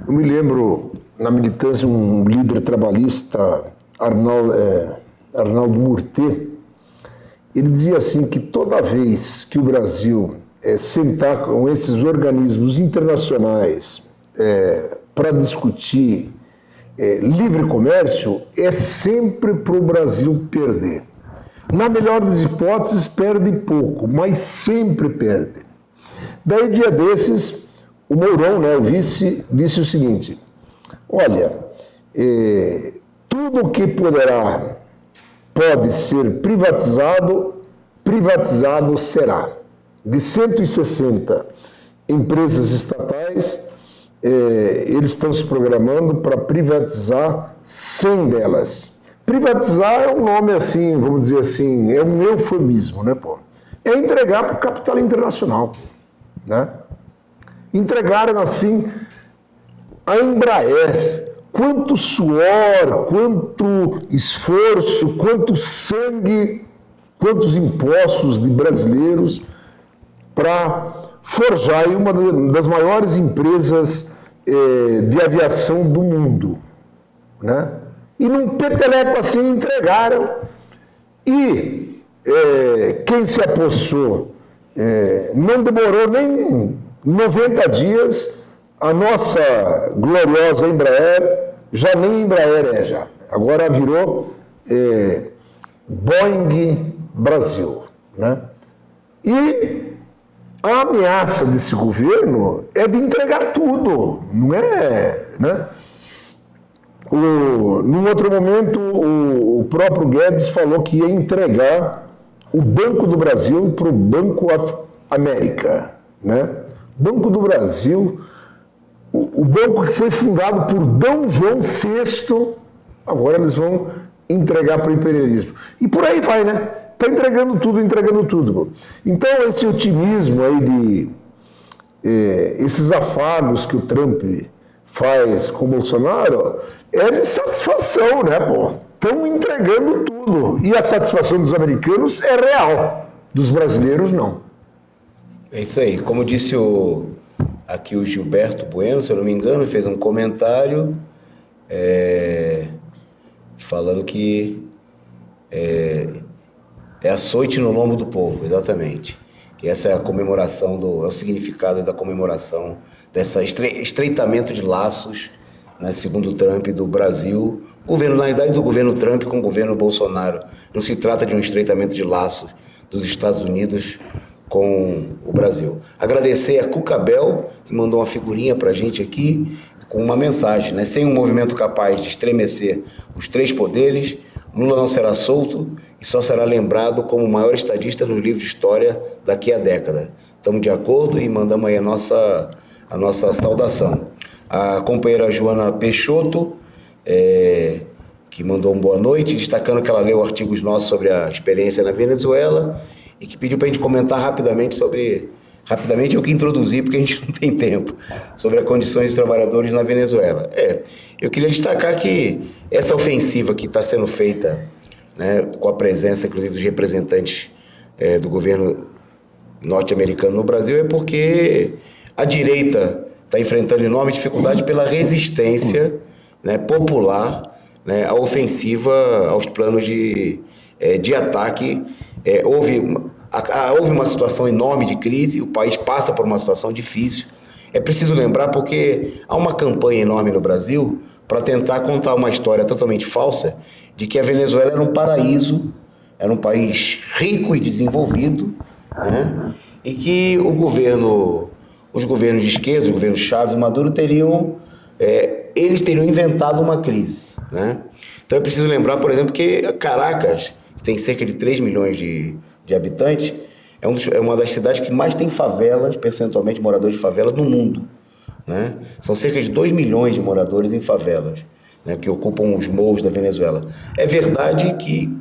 Eu me lembro, na militância, um líder trabalhista, Arnaldo Murté, ele dizia assim que toda vez que o Brasil sentar com esses organismos internacionais para discutir livre comércio, é sempre para o Brasil perder. Na melhor das hipóteses, perde pouco, mas sempre perde. Daí, dia desses, o Mourão, né, o vice, disse o seguinte: olha, tudo que pode ser privatizado, privatizado será. De 160 empresas estatais, eles estão se programando para privatizar 100 delas. Privatizar é um nome assim, vamos dizer assim, é um eufemismo, né, pô? É entregar para o capital internacional, né? Entregaram assim a Embraer. Quanto suor, quanto esforço, quanto sangue, quantos impostos de brasileiros para forjar aí uma das maiores empresas de aviação do mundo, né? E num peteleco assim entregaram. E quem se apossou não demorou nem 90 dias, a nossa gloriosa Embraer, já nem Embraer já. Agora virou Boeing Brasil, né? E a ameaça desse governo é de entregar tudo, não é, né? Num outro momento, o próprio Guedes falou que ia entregar o Banco do Brasil para o Banco América, né? Banco do Brasil, o banco que foi fundado por D. João VI, agora eles vão entregar para o imperialismo. E por aí vai, né? Está entregando tudo. Então, esse otimismo aí esses afagos que o Trump faz com o Bolsonaro é de satisfação, né, pô? Estão entregando tudo. E a satisfação dos americanos é real, dos brasileiros não. É isso aí. Como disse aqui o Gilberto Bueno, se eu não me engano, fez um comentário falando que é açoite no lombo do povo, exatamente. Que essa é a comemoração, é o significado da comemoração desse estreitamento de laços, né, segundo Trump, do Brasil. Na realidade, do governo Trump com o governo Bolsonaro. Não se trata de um estreitamento de laços dos Estados Unidos com o Brasil. Agradecer a Cucabel, que mandou uma figurinha para a gente aqui, com uma mensagem, né? Sem um movimento capaz de estremecer os três poderes, Lula não será solto e só será lembrado como o maior estadista nos livros de história daqui a década. Estamos de acordo e mandamos aí a nossa saudação. A companheira Joana Peixoto, que mandou uma boa noite, destacando que ela leu artigos nossos sobre a experiência na Venezuela e que pediu para a gente comentar rapidamente, eu que introduzi, porque a gente não tem tempo, sobre as condições dos trabalhadores na Venezuela. Eu queria destacar que essa ofensiva que está sendo feita, né, com a presença, inclusive, dos representantes do governo norte-americano no Brasil, é porque a direita está enfrentando enorme dificuldade pela resistência, né, popular, né, à ofensiva, aos planos de ataque. Houve uma situação enorme de crise, o país passa por uma situação difícil. É preciso lembrar porque há uma campanha enorme no Brasil para tentar contar uma história totalmente falsa de que a Venezuela era um paraíso, era um país rico e desenvolvido, né? E que os governos de esquerda, os governos Chávez e Maduro eles teriam inventado uma crise, né? Então é preciso lembrar, por exemplo, que Caracas, que tem cerca de 3 milhões de habitantes, é uma das cidades que mais tem favelas, percentualmente moradores de favelas no mundo, né? São cerca de 2 milhões de moradores em favelas, né, que ocupam os morros da Venezuela. É verdade que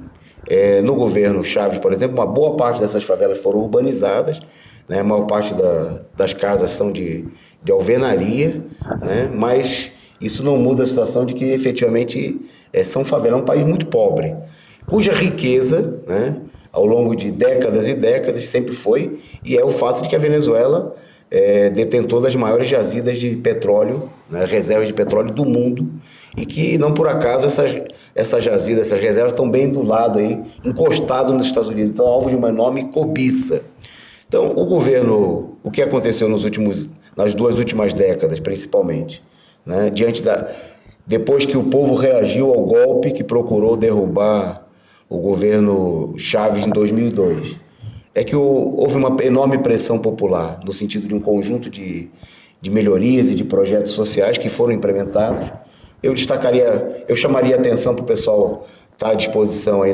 no governo Chávez, por exemplo, uma boa parte dessas favelas foram urbanizadas, né? A maior parte das casas são de alvenaria, né? Mas isso não muda a situação de que efetivamente são favelas, é um país muito pobre, cuja riqueza, né, ao longo de décadas e décadas sempre foi, e é o fato de que a Venezuela é detentor das maiores jazidas de petróleo, né, reservas de petróleo do mundo, e que não por acaso essas jazidas, essas reservas estão bem do lado aí, encostado nos Estados Unidos, então alvo de uma enorme cobiça. Então o que aconteceu nas 2 últimas décadas principalmente, né, depois que o povo reagiu ao golpe que procurou derrubar o governo Chávez em 2002, é que houve uma enorme pressão popular, no sentido de um conjunto de melhorias e de projetos sociais que foram implementados. Eu chamaria a atenção para o pessoal estar à disposição aí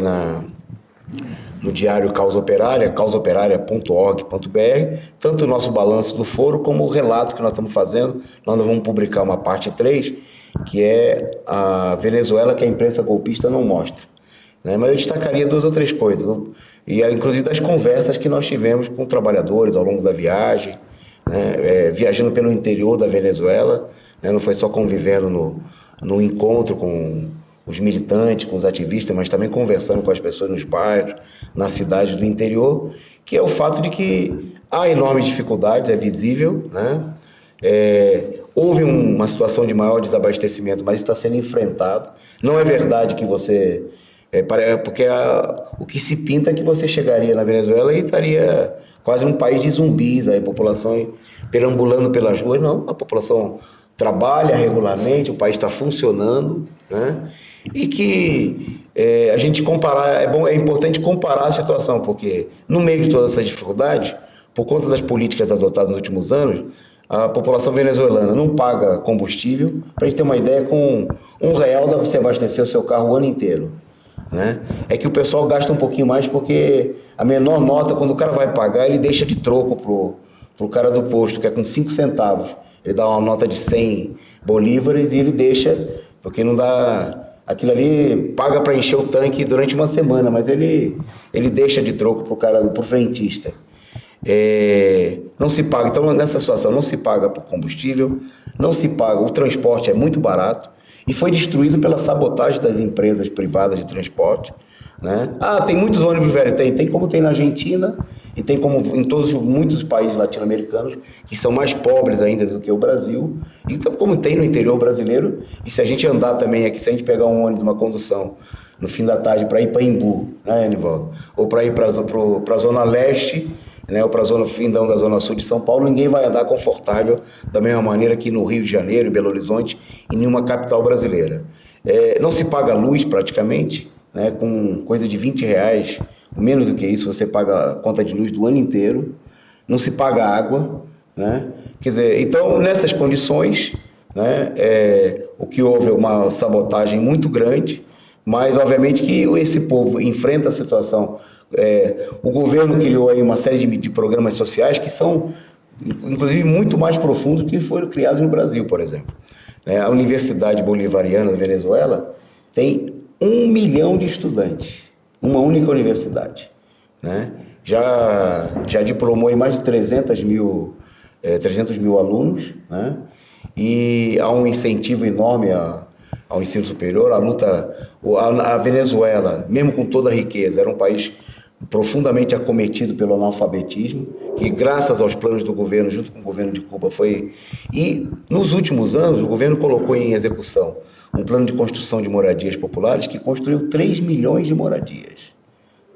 no diário Causa Operária, causaoperária.org.br, tanto o nosso balanço do foro como o relato que nós estamos fazendo. Nós vamos publicar uma parte 3, que é a Venezuela que a imprensa golpista não mostra. Né? Mas eu destacaria 2 ou 3 coisas, e inclusive das conversas que nós tivemos com trabalhadores ao longo da viagem, né? Viajando pelo interior da Venezuela, né? Não foi só convivendo no encontro com os militantes, com os ativistas, mas também conversando com as pessoas nos bairros, nas cidades do interior, que é o fato de que há enormes dificuldades, é visível, né? Houve uma situação de maior desabastecimento, mas está sendo enfrentado. Não é verdade que você... porque o que se pinta é que você chegaria na Venezuela e estaria quase num país de zumbis, a população perambulando pelas ruas. Não, a população trabalha regularmente, o país está funcionando, né? E que a gente comparar, é importante comparar a situação, porque no meio de todas essas dificuldades, por conta das políticas adotadas nos últimos anos, a população venezuelana não paga combustível. Para a gente ter uma ideia, com R$1 dá para você abastecer o seu carro o ano inteiro. Né? É que o pessoal gasta um pouquinho mais porque a menor nota, quando o cara vai pagar, ele deixa de troco pro cara do posto, que é com 5 centavos. Ele dá uma nota de 100 bolívares e ele deixa, porque não dá... Aquilo ali paga para encher o tanque durante uma semana, mas ele deixa de troco pro frentista. Não se paga, então nessa situação não se paga por combustível, não se paga, o transporte é muito barato e foi destruído pela sabotagem das empresas privadas de transporte, né? Tem muitos ônibus velhos, tem como tem na Argentina e tem como em muitos países latino-americanos que são mais pobres ainda do que o Brasil, então como tem no interior brasileiro. E se a gente andar também aqui, se a gente pegar um ônibus, uma condução no fim da tarde para ir para Imbu, né, Anivaldo? Ou para ir para a Zona Leste, né, ou para a Zona Findão da Zona Sul de São Paulo, ninguém vai andar confortável da mesma maneira que no Rio de Janeiro, em Belo Horizonte, em nenhuma capital brasileira. Não se paga luz praticamente, né, com coisa de R$20, menos do que isso, você paga a conta de luz do ano inteiro, não se paga água, né? Quer dizer, então nessas condições, né, o que houve é uma sabotagem muito grande, mas obviamente que esse povo enfrenta a situação. O governo criou aí uma série de programas sociais que são, inclusive, muito mais profundos que foram criados no Brasil, por exemplo. A Universidade Bolivariana da Venezuela tem 1 milhão de estudantes, uma única universidade, né? Já diplomou em mais de 300 mil alunos, né? E há um incentivo enorme ao ensino superior. A Venezuela, mesmo com toda a riqueza, era um país profundamente acometido pelo analfabetismo, que graças aos planos do governo, junto com o governo de Cuba, foi... E nos últimos anos, o governo colocou em execução um plano de construção de moradias populares que construiu 3 milhões de moradias,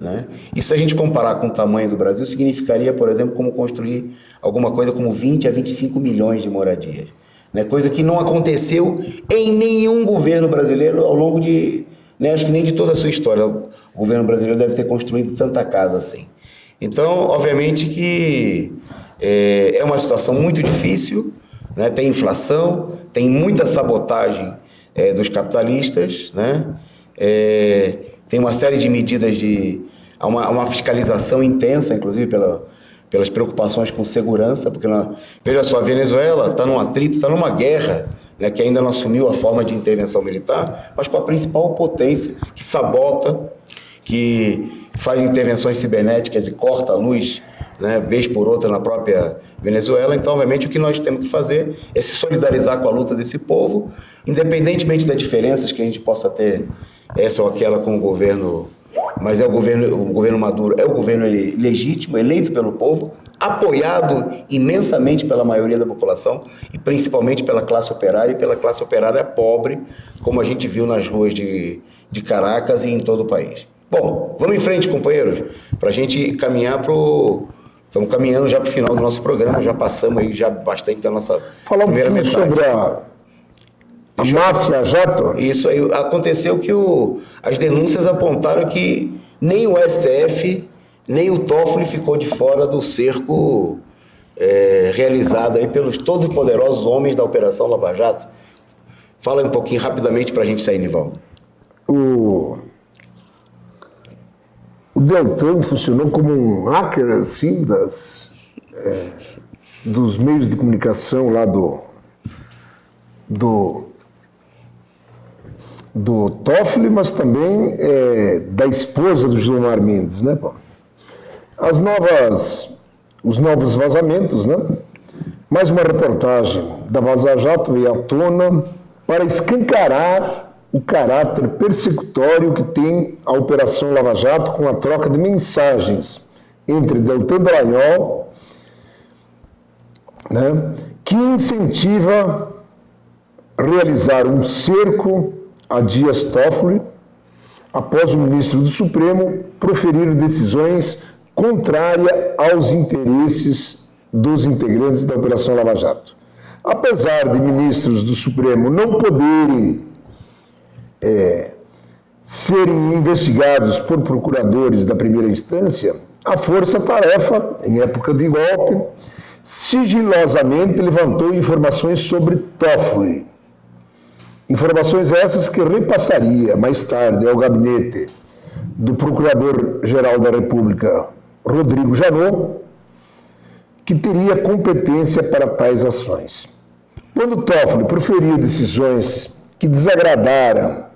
né? E se a gente comparar com o tamanho do Brasil, significaria, por exemplo, como construir alguma coisa como 20 a 25 milhões de moradias, né? Coisa que não aconteceu em nenhum governo brasileiro ao longo de... acho que nem de toda a sua história o governo brasileiro deve ter construído tanta casa assim. Então, obviamente que é uma situação muito difícil, né? Tem inflação, tem muita sabotagem dos capitalistas, né? Tem uma série de medidas há uma fiscalização intensa, inclusive pelas preocupações com segurança, porque, veja só, a Venezuela está num atrito, está numa guerra, né, que ainda não assumiu a forma de intervenção militar, mas com a principal potência, que sabota, que faz intervenções cibernéticas e corta a luz, né, vez por outra na própria Venezuela. Então, obviamente, o que nós temos que fazer é se solidarizar com a luta desse povo, independentemente das diferenças que a gente possa ter, essa ou aquela com o governo, mas o governo Maduro é o governo legítimo, eleito pelo povo, apoiado imensamente pela maioria da população e principalmente pela classe operária, e pela classe operária pobre, como a gente viu nas ruas de Caracas e em todo o país. Bom, vamos em frente, companheiros, para a gente caminhar Estamos caminhando já para o final do nosso programa, já passamos aí já bastante da nossa primeira metade. Falar um pouquinho sobre a máfia jato. Isso aí, aconteceu que as denúncias apontaram que nem o STF, nem o Toffoli ficou de fora do cerco realizado aí pelos todo-poderosos homens da Operação Lava Jato. Fala um pouquinho rapidamente para a gente sair, Nivaldo. O o Deltan funcionou como um hacker, assim, dos meios de comunicação lá do Toffoli, mas também da esposa do Gilmar Mendes, né, pô? Os novos vazamentos, né? Mais uma reportagem da Vaza Jato veio à tona para escancarar o caráter persecutório que tem a Operação Lava Jato com a troca de mensagens entre Deltan Dallagnol, né, que incentiva realizar um cerco a Dias Toffoli após o ministro do Supremo proferir decisões contrárias aos interesses dos integrantes da Operação Lava Jato. Apesar de ministros do Supremo não poderem serem investigados por procuradores da primeira instância, a força-tarefa, em época de golpe, sigilosamente levantou informações sobre Toffoli. Informações essas que repassaria mais tarde ao gabinete do Procurador-Geral da República, Rodrigo Janot, que teria competência para tais ações. Quando Toffoli proferiu decisões que desagradaram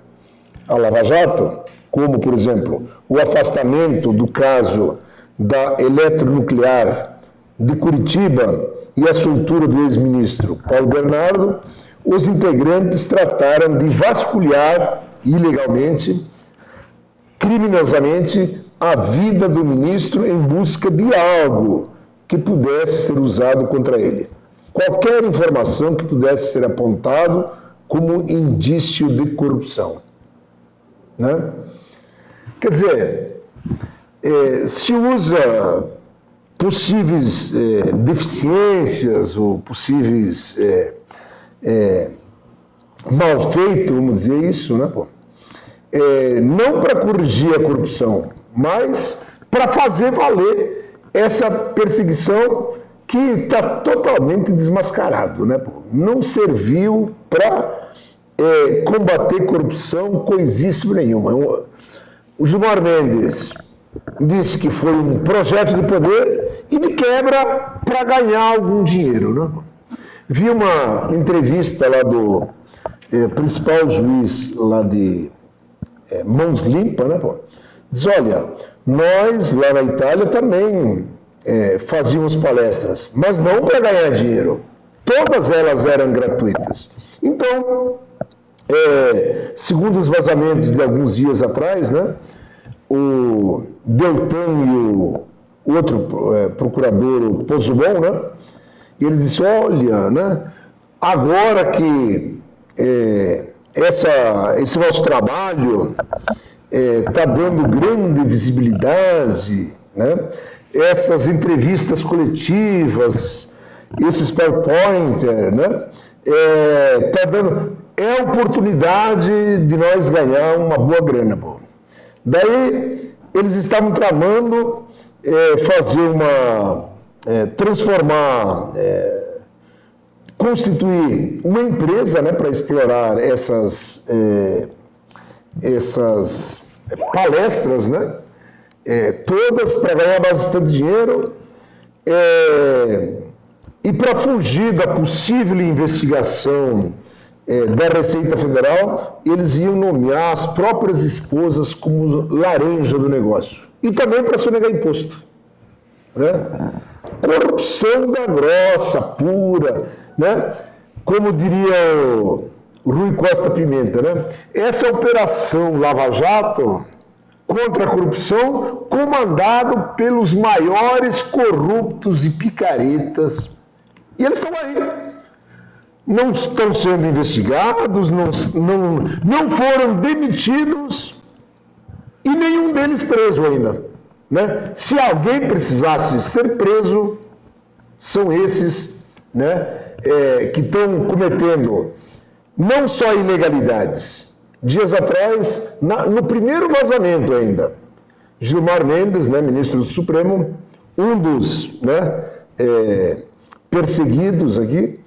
a Lava Jato, como, por exemplo, o afastamento do caso da eletronuclear de Curitiba e a soltura do ex-ministro Paulo Bernardo, os integrantes trataram de vasculhar ilegalmente, criminosamente, a vida do ministro em busca de algo que pudesse ser usado contra ele. Qualquer informação que pudesse ser apontado como indício de corrupção, né? Quer dizer, se usa possíveis deficiências ou possíveis malfeitos, vamos dizer isso, né, pô? Não para corrigir a corrupção, mas para fazer valer essa perseguição que está totalmente desmascarado, né, pô? Não serviu para combater corrupção coisíssima nenhuma. O Gilmar Mendes disse que foi um projeto de poder e de quebra para ganhar algum dinheiro, né? Vi uma entrevista lá do principal juiz lá de Mãos Limpas, né, pô? Diz, olha, nós lá na Itália também fazíamos palestras, mas não para ganhar dinheiro. Todas elas eram gratuitas. Então, segundo os vazamentos de alguns dias atrás, né, o Deltan e o outro procurador, o Pozzobon, né, ele disse, olha, né, agora que esse nosso trabalho está dando grande visibilidade, né, essas entrevistas coletivas, esses PowerPoint, né, está dando... É a oportunidade de nós ganhar uma boa grana, pô. Daí, eles estavam tramando fazer constituir uma empresa, né, para explorar essas palestras, né, todas para ganhar bastante dinheiro e para fugir da possível investigação da Receita Federal, eles iam nomear as próprias esposas como laranja do negócio. E também para sonegar imposto, né? Corrupção da grossa, pura, né? Como diria o Rui Costa Pimenta, né? Essa operação Lava Jato contra a corrupção, comandado pelos maiores corruptos e picaretas. E eles estão aí. Não estão sendo investigados, não foram demitidos e nenhum deles preso ainda, né? Se alguém precisasse ser preso, são esses, né, que estão cometendo não só ilegalidades. Dias atrás, no primeiro vazamento ainda, Gilmar Mendes, né, ministro do Supremo, um dos, né, perseguidos aqui,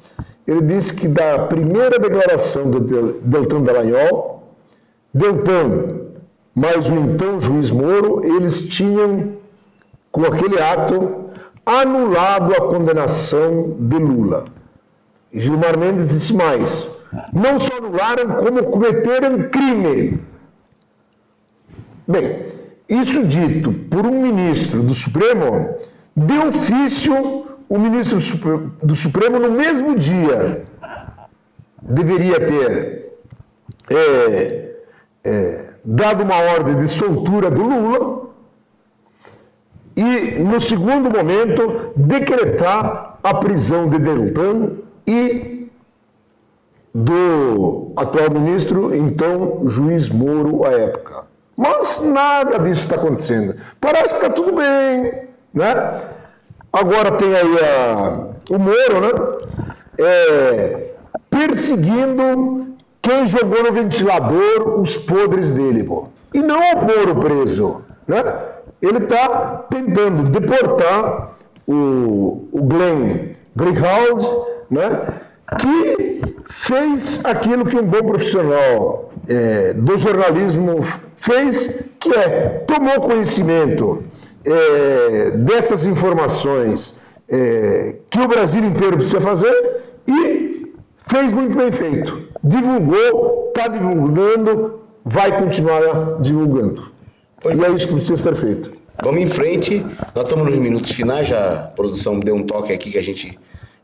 ele disse que da primeira declaração do Deltan Dallagnol, Deltan mas o então juiz Moro, eles tinham, com aquele ato, anulado a condenação de Lula. E Gilmar Mendes disse mais: não só anularam, como cometeram crime. Bem, isso dito por um ministro do Supremo, de ofício, o ministro do Supremo, no mesmo dia, deveria ter dado uma ordem de soltura do Lula e, no segundo momento, decretar a prisão de Deltan e do atual ministro, então juiz Moro à época. Mas nada disso está acontecendo. Parece que está tudo bem, né? Agora tem aí o Moro, né? Perseguindo quem jogou no ventilador os podres dele, pô. E não o Moro preso, né? Ele está tentando deportar o Glenn Greenwald, né? Que fez aquilo que um bom profissional do jornalismo fez, que tomou conhecimento dessas informações que o Brasil inteiro precisa fazer e fez muito bem feito. Divulgou, está divulgando, vai continuar divulgando. E é isso que precisa ser feito. Vamos em frente, nós estamos nos minutos finais, já a produção deu um toque aqui que a gente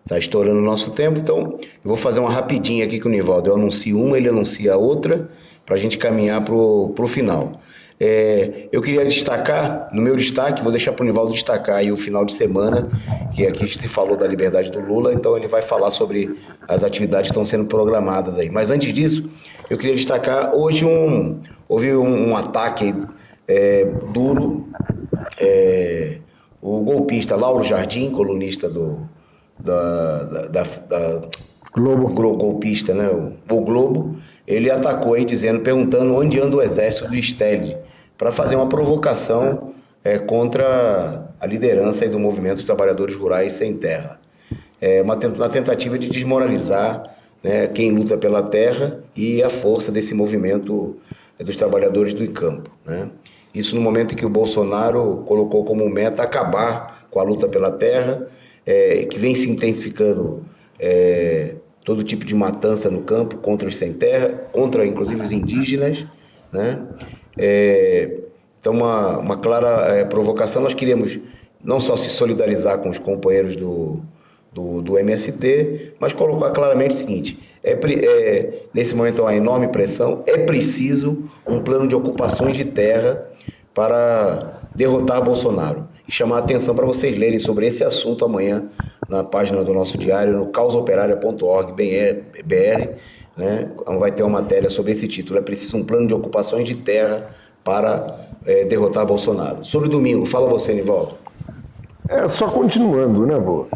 está estourando o nosso tempo, então eu vou fazer uma rapidinha aqui com o Nivaldo. Eu anuncio uma, ele anuncia a outra, para a gente caminhar para o final. Eu queria destacar, no meu destaque, vou deixar para o Nivaldo destacar aí o final de semana, que aqui se falou da liberdade do Lula, então ele vai falar sobre as atividades que estão sendo programadas aí. Mas antes disso, eu queria destacar, hoje houve um ataque duro, o golpista Lauro Jardim, colunista da Globo. Golpista, né? O Globo, ele atacou aí perguntando onde anda o exército do Stelle, para fazer uma provocação contra a liderança aí do movimento dos trabalhadores rurais sem terra. Na tentativa de desmoralizar, né, quem luta pela terra e a força desse movimento dos trabalhadores do campo, né? Isso no momento em que o Bolsonaro colocou como meta acabar com a luta pela terra, que vem se intensificando todo tipo de matança no campo contra os sem terra, contra inclusive os indígenas, né? Então uma clara provocação. Nós queríamos não só se solidarizar com os companheiros do MST, mas colocar claramente o seguinte: nesse momento há uma enorme pressão, é preciso um plano de ocupações de terra para derrotar Bolsonaro. E chamar a atenção para vocês lerem sobre esse assunto amanhã na página do nosso diário, no causaoperaria.org.br, né? Vai ter uma matéria sobre esse título: é preciso um plano de ocupações de terra para derrotar Bolsonaro. Sobre domingo, fala você, Nivaldo. Só continuando, né, vô?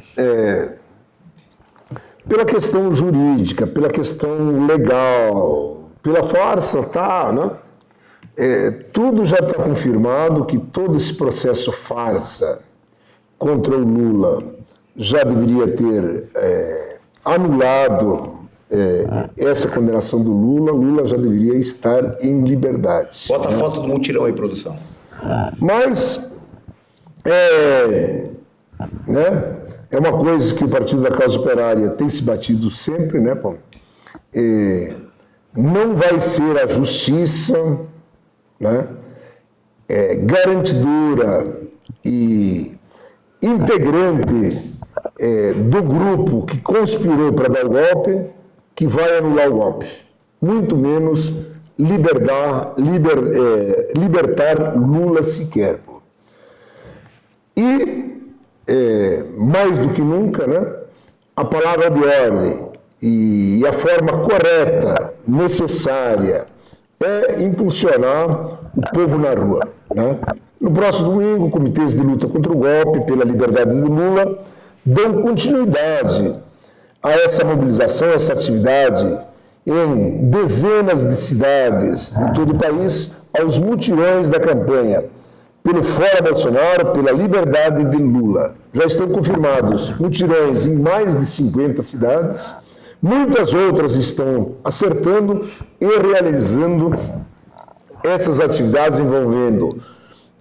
Pela questão jurídica, pela questão legal, pela farsa, tá, né? Tudo já está confirmado que todo esse processo farsa contra o Lula já deveria ter anulado essa condenação do Lula. Lula já deveria estar em liberdade. Bota a foto do mutirão aí, produção. Mas né, é uma coisa que o Partido da Causa Operária tem se batido sempre, né, pô? Não vai ser a justiça, né, garantidora e integrante do grupo que conspirou para dar o golpe, que vai anular o golpe. Muito menos libertar Lula sequer. Pô. E, mais do que nunca, né, a palavra de ordem e a forma correta, necessária, impulsionar o povo na rua, né? No próximo domingo, comitês de luta contra o golpe, pela liberdade de Lula, dão continuidade a essa mobilização, essa atividade em dezenas de cidades de todo o país, aos mutirões da campanha pelo Fora Bolsonaro, pela liberdade de Lula. Já estão confirmados mutirões em mais de 50 cidades. Muitas outras estão acertando e realizando essas atividades envolvendo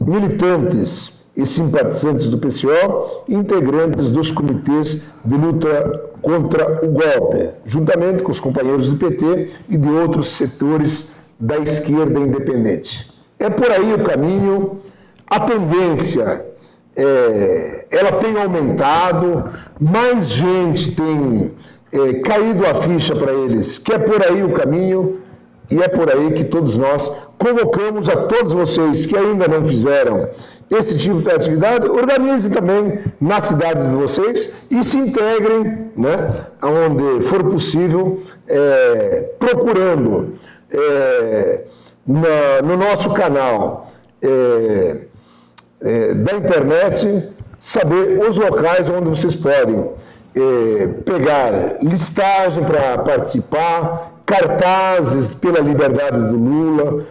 militantes e simpatizantes do PCO, integrantes dos comitês de luta contra o golpe, juntamente com os companheiros do PT e de outros setores da esquerda independente. É por aí o caminho, a tendência ela tem aumentado, mais gente tem caído a ficha para eles, que é por aí o caminho, e é por aí que todos nós convocamos a todos vocês que ainda não fizeram esse tipo de atividade, organizem também nas cidades de vocês e se integrem, né, onde for possível, procurando no nosso canal da internet, saber os locais onde vocês podem pegar listagem para participar, cartazes pela liberdade do Lula,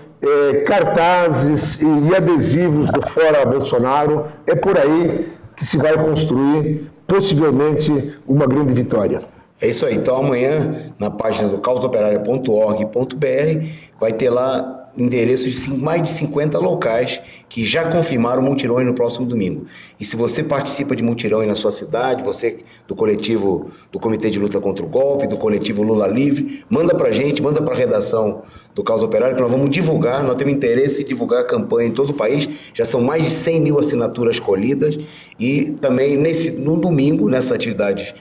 cartazes e adesivos do Fora Bolsonaro. É por aí que se vai construir, possivelmente, uma grande vitória. É isso aí. Então, amanhã, na página do causaoperária.org.br, vai ter lá endereços de mais de 50 locais que já confirmaram mutirões no próximo domingo. E se você participa de mutirões na sua cidade, você do coletivo, do Comitê de Luta contra o Golpe, do coletivo Lula Livre, manda pra gente, manda pra redação do Causa Operária, que nós vamos divulgar, nós temos interesse em divulgar a campanha em todo o país, já são mais de 100 mil assinaturas colhidas, e também no domingo, nessas atividades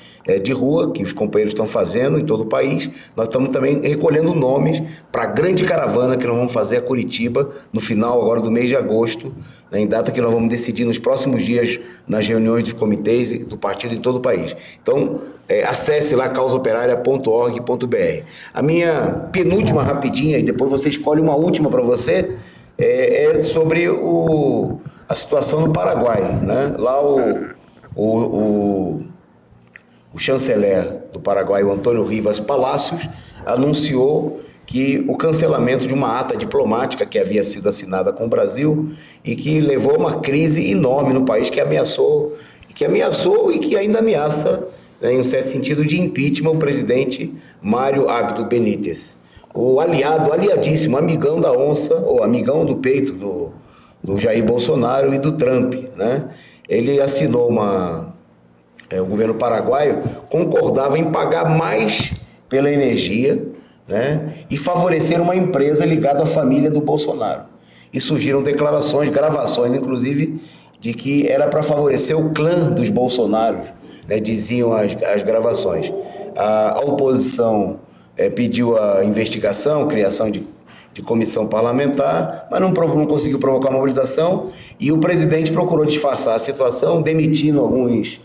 de rua, que os companheiros estão fazendo em todo o país, nós estamos também recolhendo nomes para a grande caravana que nós vamos fazer a Curitiba, no final agora do mês de agosto, né, em data que nós vamos decidir nos próximos dias, nas reuniões dos comitês do partido em todo o país. Então, acesse lá causaoperária.org.br. A minha penúltima rapidinha, e depois você escolhe uma última para você, é sobre a situação no Paraguai, né? Lá o chanceler do Paraguai, o Antônio Rivas Palacios, anunciou que o cancelamento de uma ata diplomática que havia sido assinada com o Brasil e que levou a uma crise enorme no país, que ameaçou e que ainda ameaça, né, em um certo sentido, de impeachment o presidente Mário Abdo Benítez. O aliadíssimo, amigão da onça, ou amigão do peito do Jair Bolsonaro e do Trump, né? Ele assinou o governo paraguaio concordava em pagar mais pela energia, né, e favorecer uma empresa ligada à família do Bolsonaro. E surgiram declarações, gravações, inclusive, de que era para favorecer o clã dos Bolsonaros, né, diziam as gravações. A oposição pediu a investigação, criação de comissão parlamentar, mas não conseguiu provocar uma mobilização, e o presidente procurou disfarçar a situação, demitindo alguns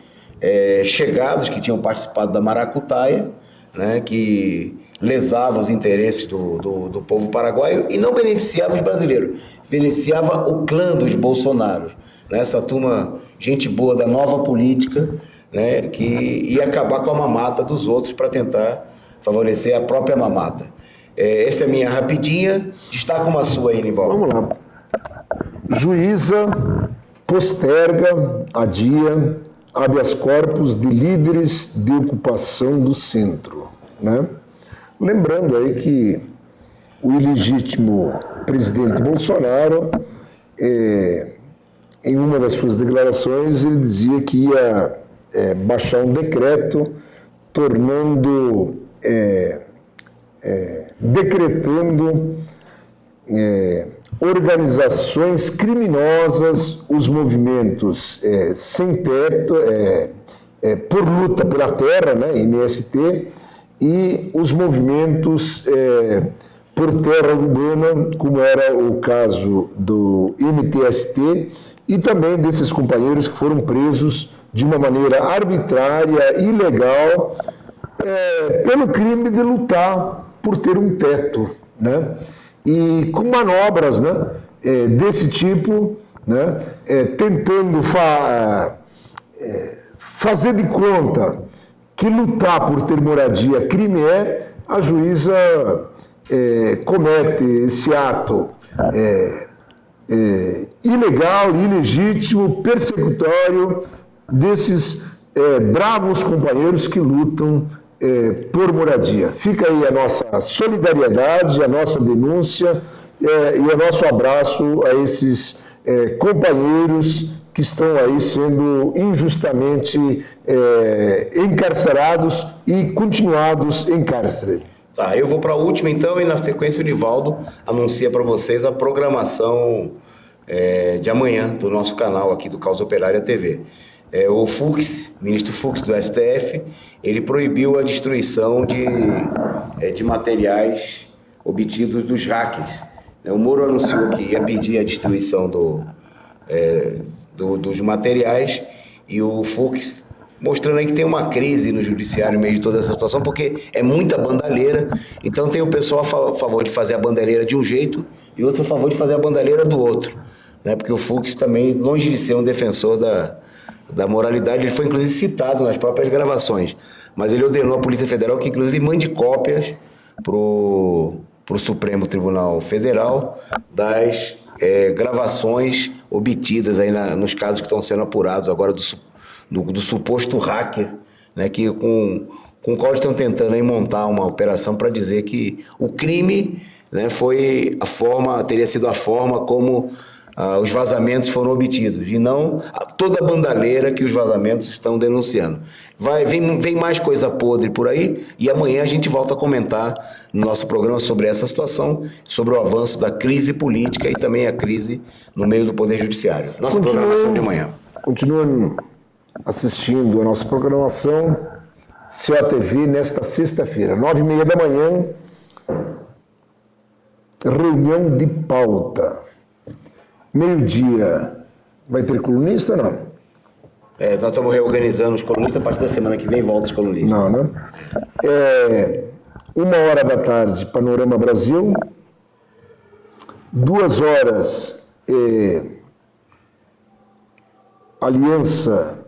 chegados que tinham participado da maracutaia, né, que lesava os interesses do povo paraguaio e não beneficiava os brasileiros, beneficiava o clã dos Bolsonaros, né, essa turma, gente boa da nova política, né, que ia acabar com a mamata dos outros para tentar favorecer a própria mamata. Essa é a minha rapidinha. Destaca uma sua aí, Nivaldo. Vamos lá. Juíza posterga, adia, habeas corpus de líderes de ocupação do centro, né? Lembrando aí que o ilegítimo presidente Bolsonaro, em uma das suas declarações, ele dizia que ia baixar um decreto decretando organizações criminosas, os movimentos sem teto, por luta pela terra, né, MST, e os movimentos por terra urbana, como era o caso do MTST, e também desses companheiros que foram presos de uma maneira arbitrária, ilegal, pelo crime de lutar por ter um teto, né? E com manobras, né, desse tipo, né, tentando fazer de conta que lutar por ter moradia crime a juíza comete esse ato ilegal, ilegítimo, persecutório desses bravos companheiros que lutam por moradia. Fica aí a nossa solidariedade, a nossa denúncia e o nosso abraço a esses companheiros que estão aí sendo injustamente encarcerados e continuados em cárcere. Tá, eu vou para a última então e na sequência o Nivaldo anuncia para vocês a programação de amanhã do nosso canal aqui do Causa Operária TV. O Fux, ministro Fux do STF, ele proibiu a destruição de materiais obtidos dos hackers. O Moro anunciou que ia pedir a destruição dos materiais e o Fux mostrando aí que tem uma crise no judiciário no meio de toda essa situação, porque é muita bandalheira. Então tem o pessoal a favor de fazer a bandalheira de um jeito e outro a favor de fazer a bandalheira do outro, né? Porque o Fux também, longe de ser um defensor da moralidade, ele foi inclusive citado nas próprias gravações, mas ele ordenou à Polícia Federal que inclusive mande cópias pro Supremo Tribunal Federal das gravações obtidas aí nos casos que estão sendo apurados agora do suposto hacker, né, com o qual estão tentando aí montar uma operação para dizer que o crime, né, teria sido a forma como os vazamentos foram obtidos, e não toda a bandalheira que os vazamentos estão denunciando. Vem mais coisa podre por aí, e amanhã a gente volta a comentar no nosso programa sobre essa situação, sobre o avanço da crise política e também a crise no meio do Poder Judiciário. Nossa programação de amanhã. Continuem assistindo a nossa programação COTV nesta sexta-feira, 9h30 da manhã, reunião de pauta. Meio-dia, vai ter colunista ou não? Nós estamos reorganizando os colunistas, a partir da semana que vem volta os colunistas. Não, né? 1h da tarde, Panorama Brasil. 2h, Aliança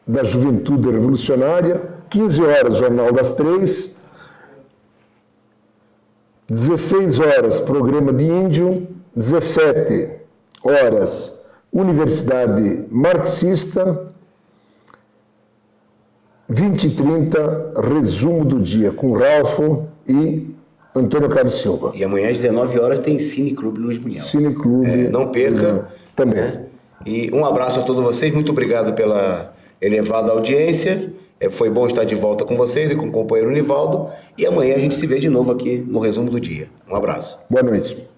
da Juventude Revolucionária. 15h, Jornal das 3. 16h, Programa de Índio. 17h, Universidade Marxista. 20h30, Resumo do Dia, com Ralfo e Antônio Carlos Silva. E amanhã às 19h tem Cine Clube Luiz Buñuel. Cine Clube. Não perca. Também. Né? E um abraço a todos vocês, muito obrigado pela elevada audiência. Foi bom estar de volta com vocês e com o companheiro Nivaldo. E amanhã a gente se vê de novo aqui no Resumo do Dia. Um abraço. Boa noite.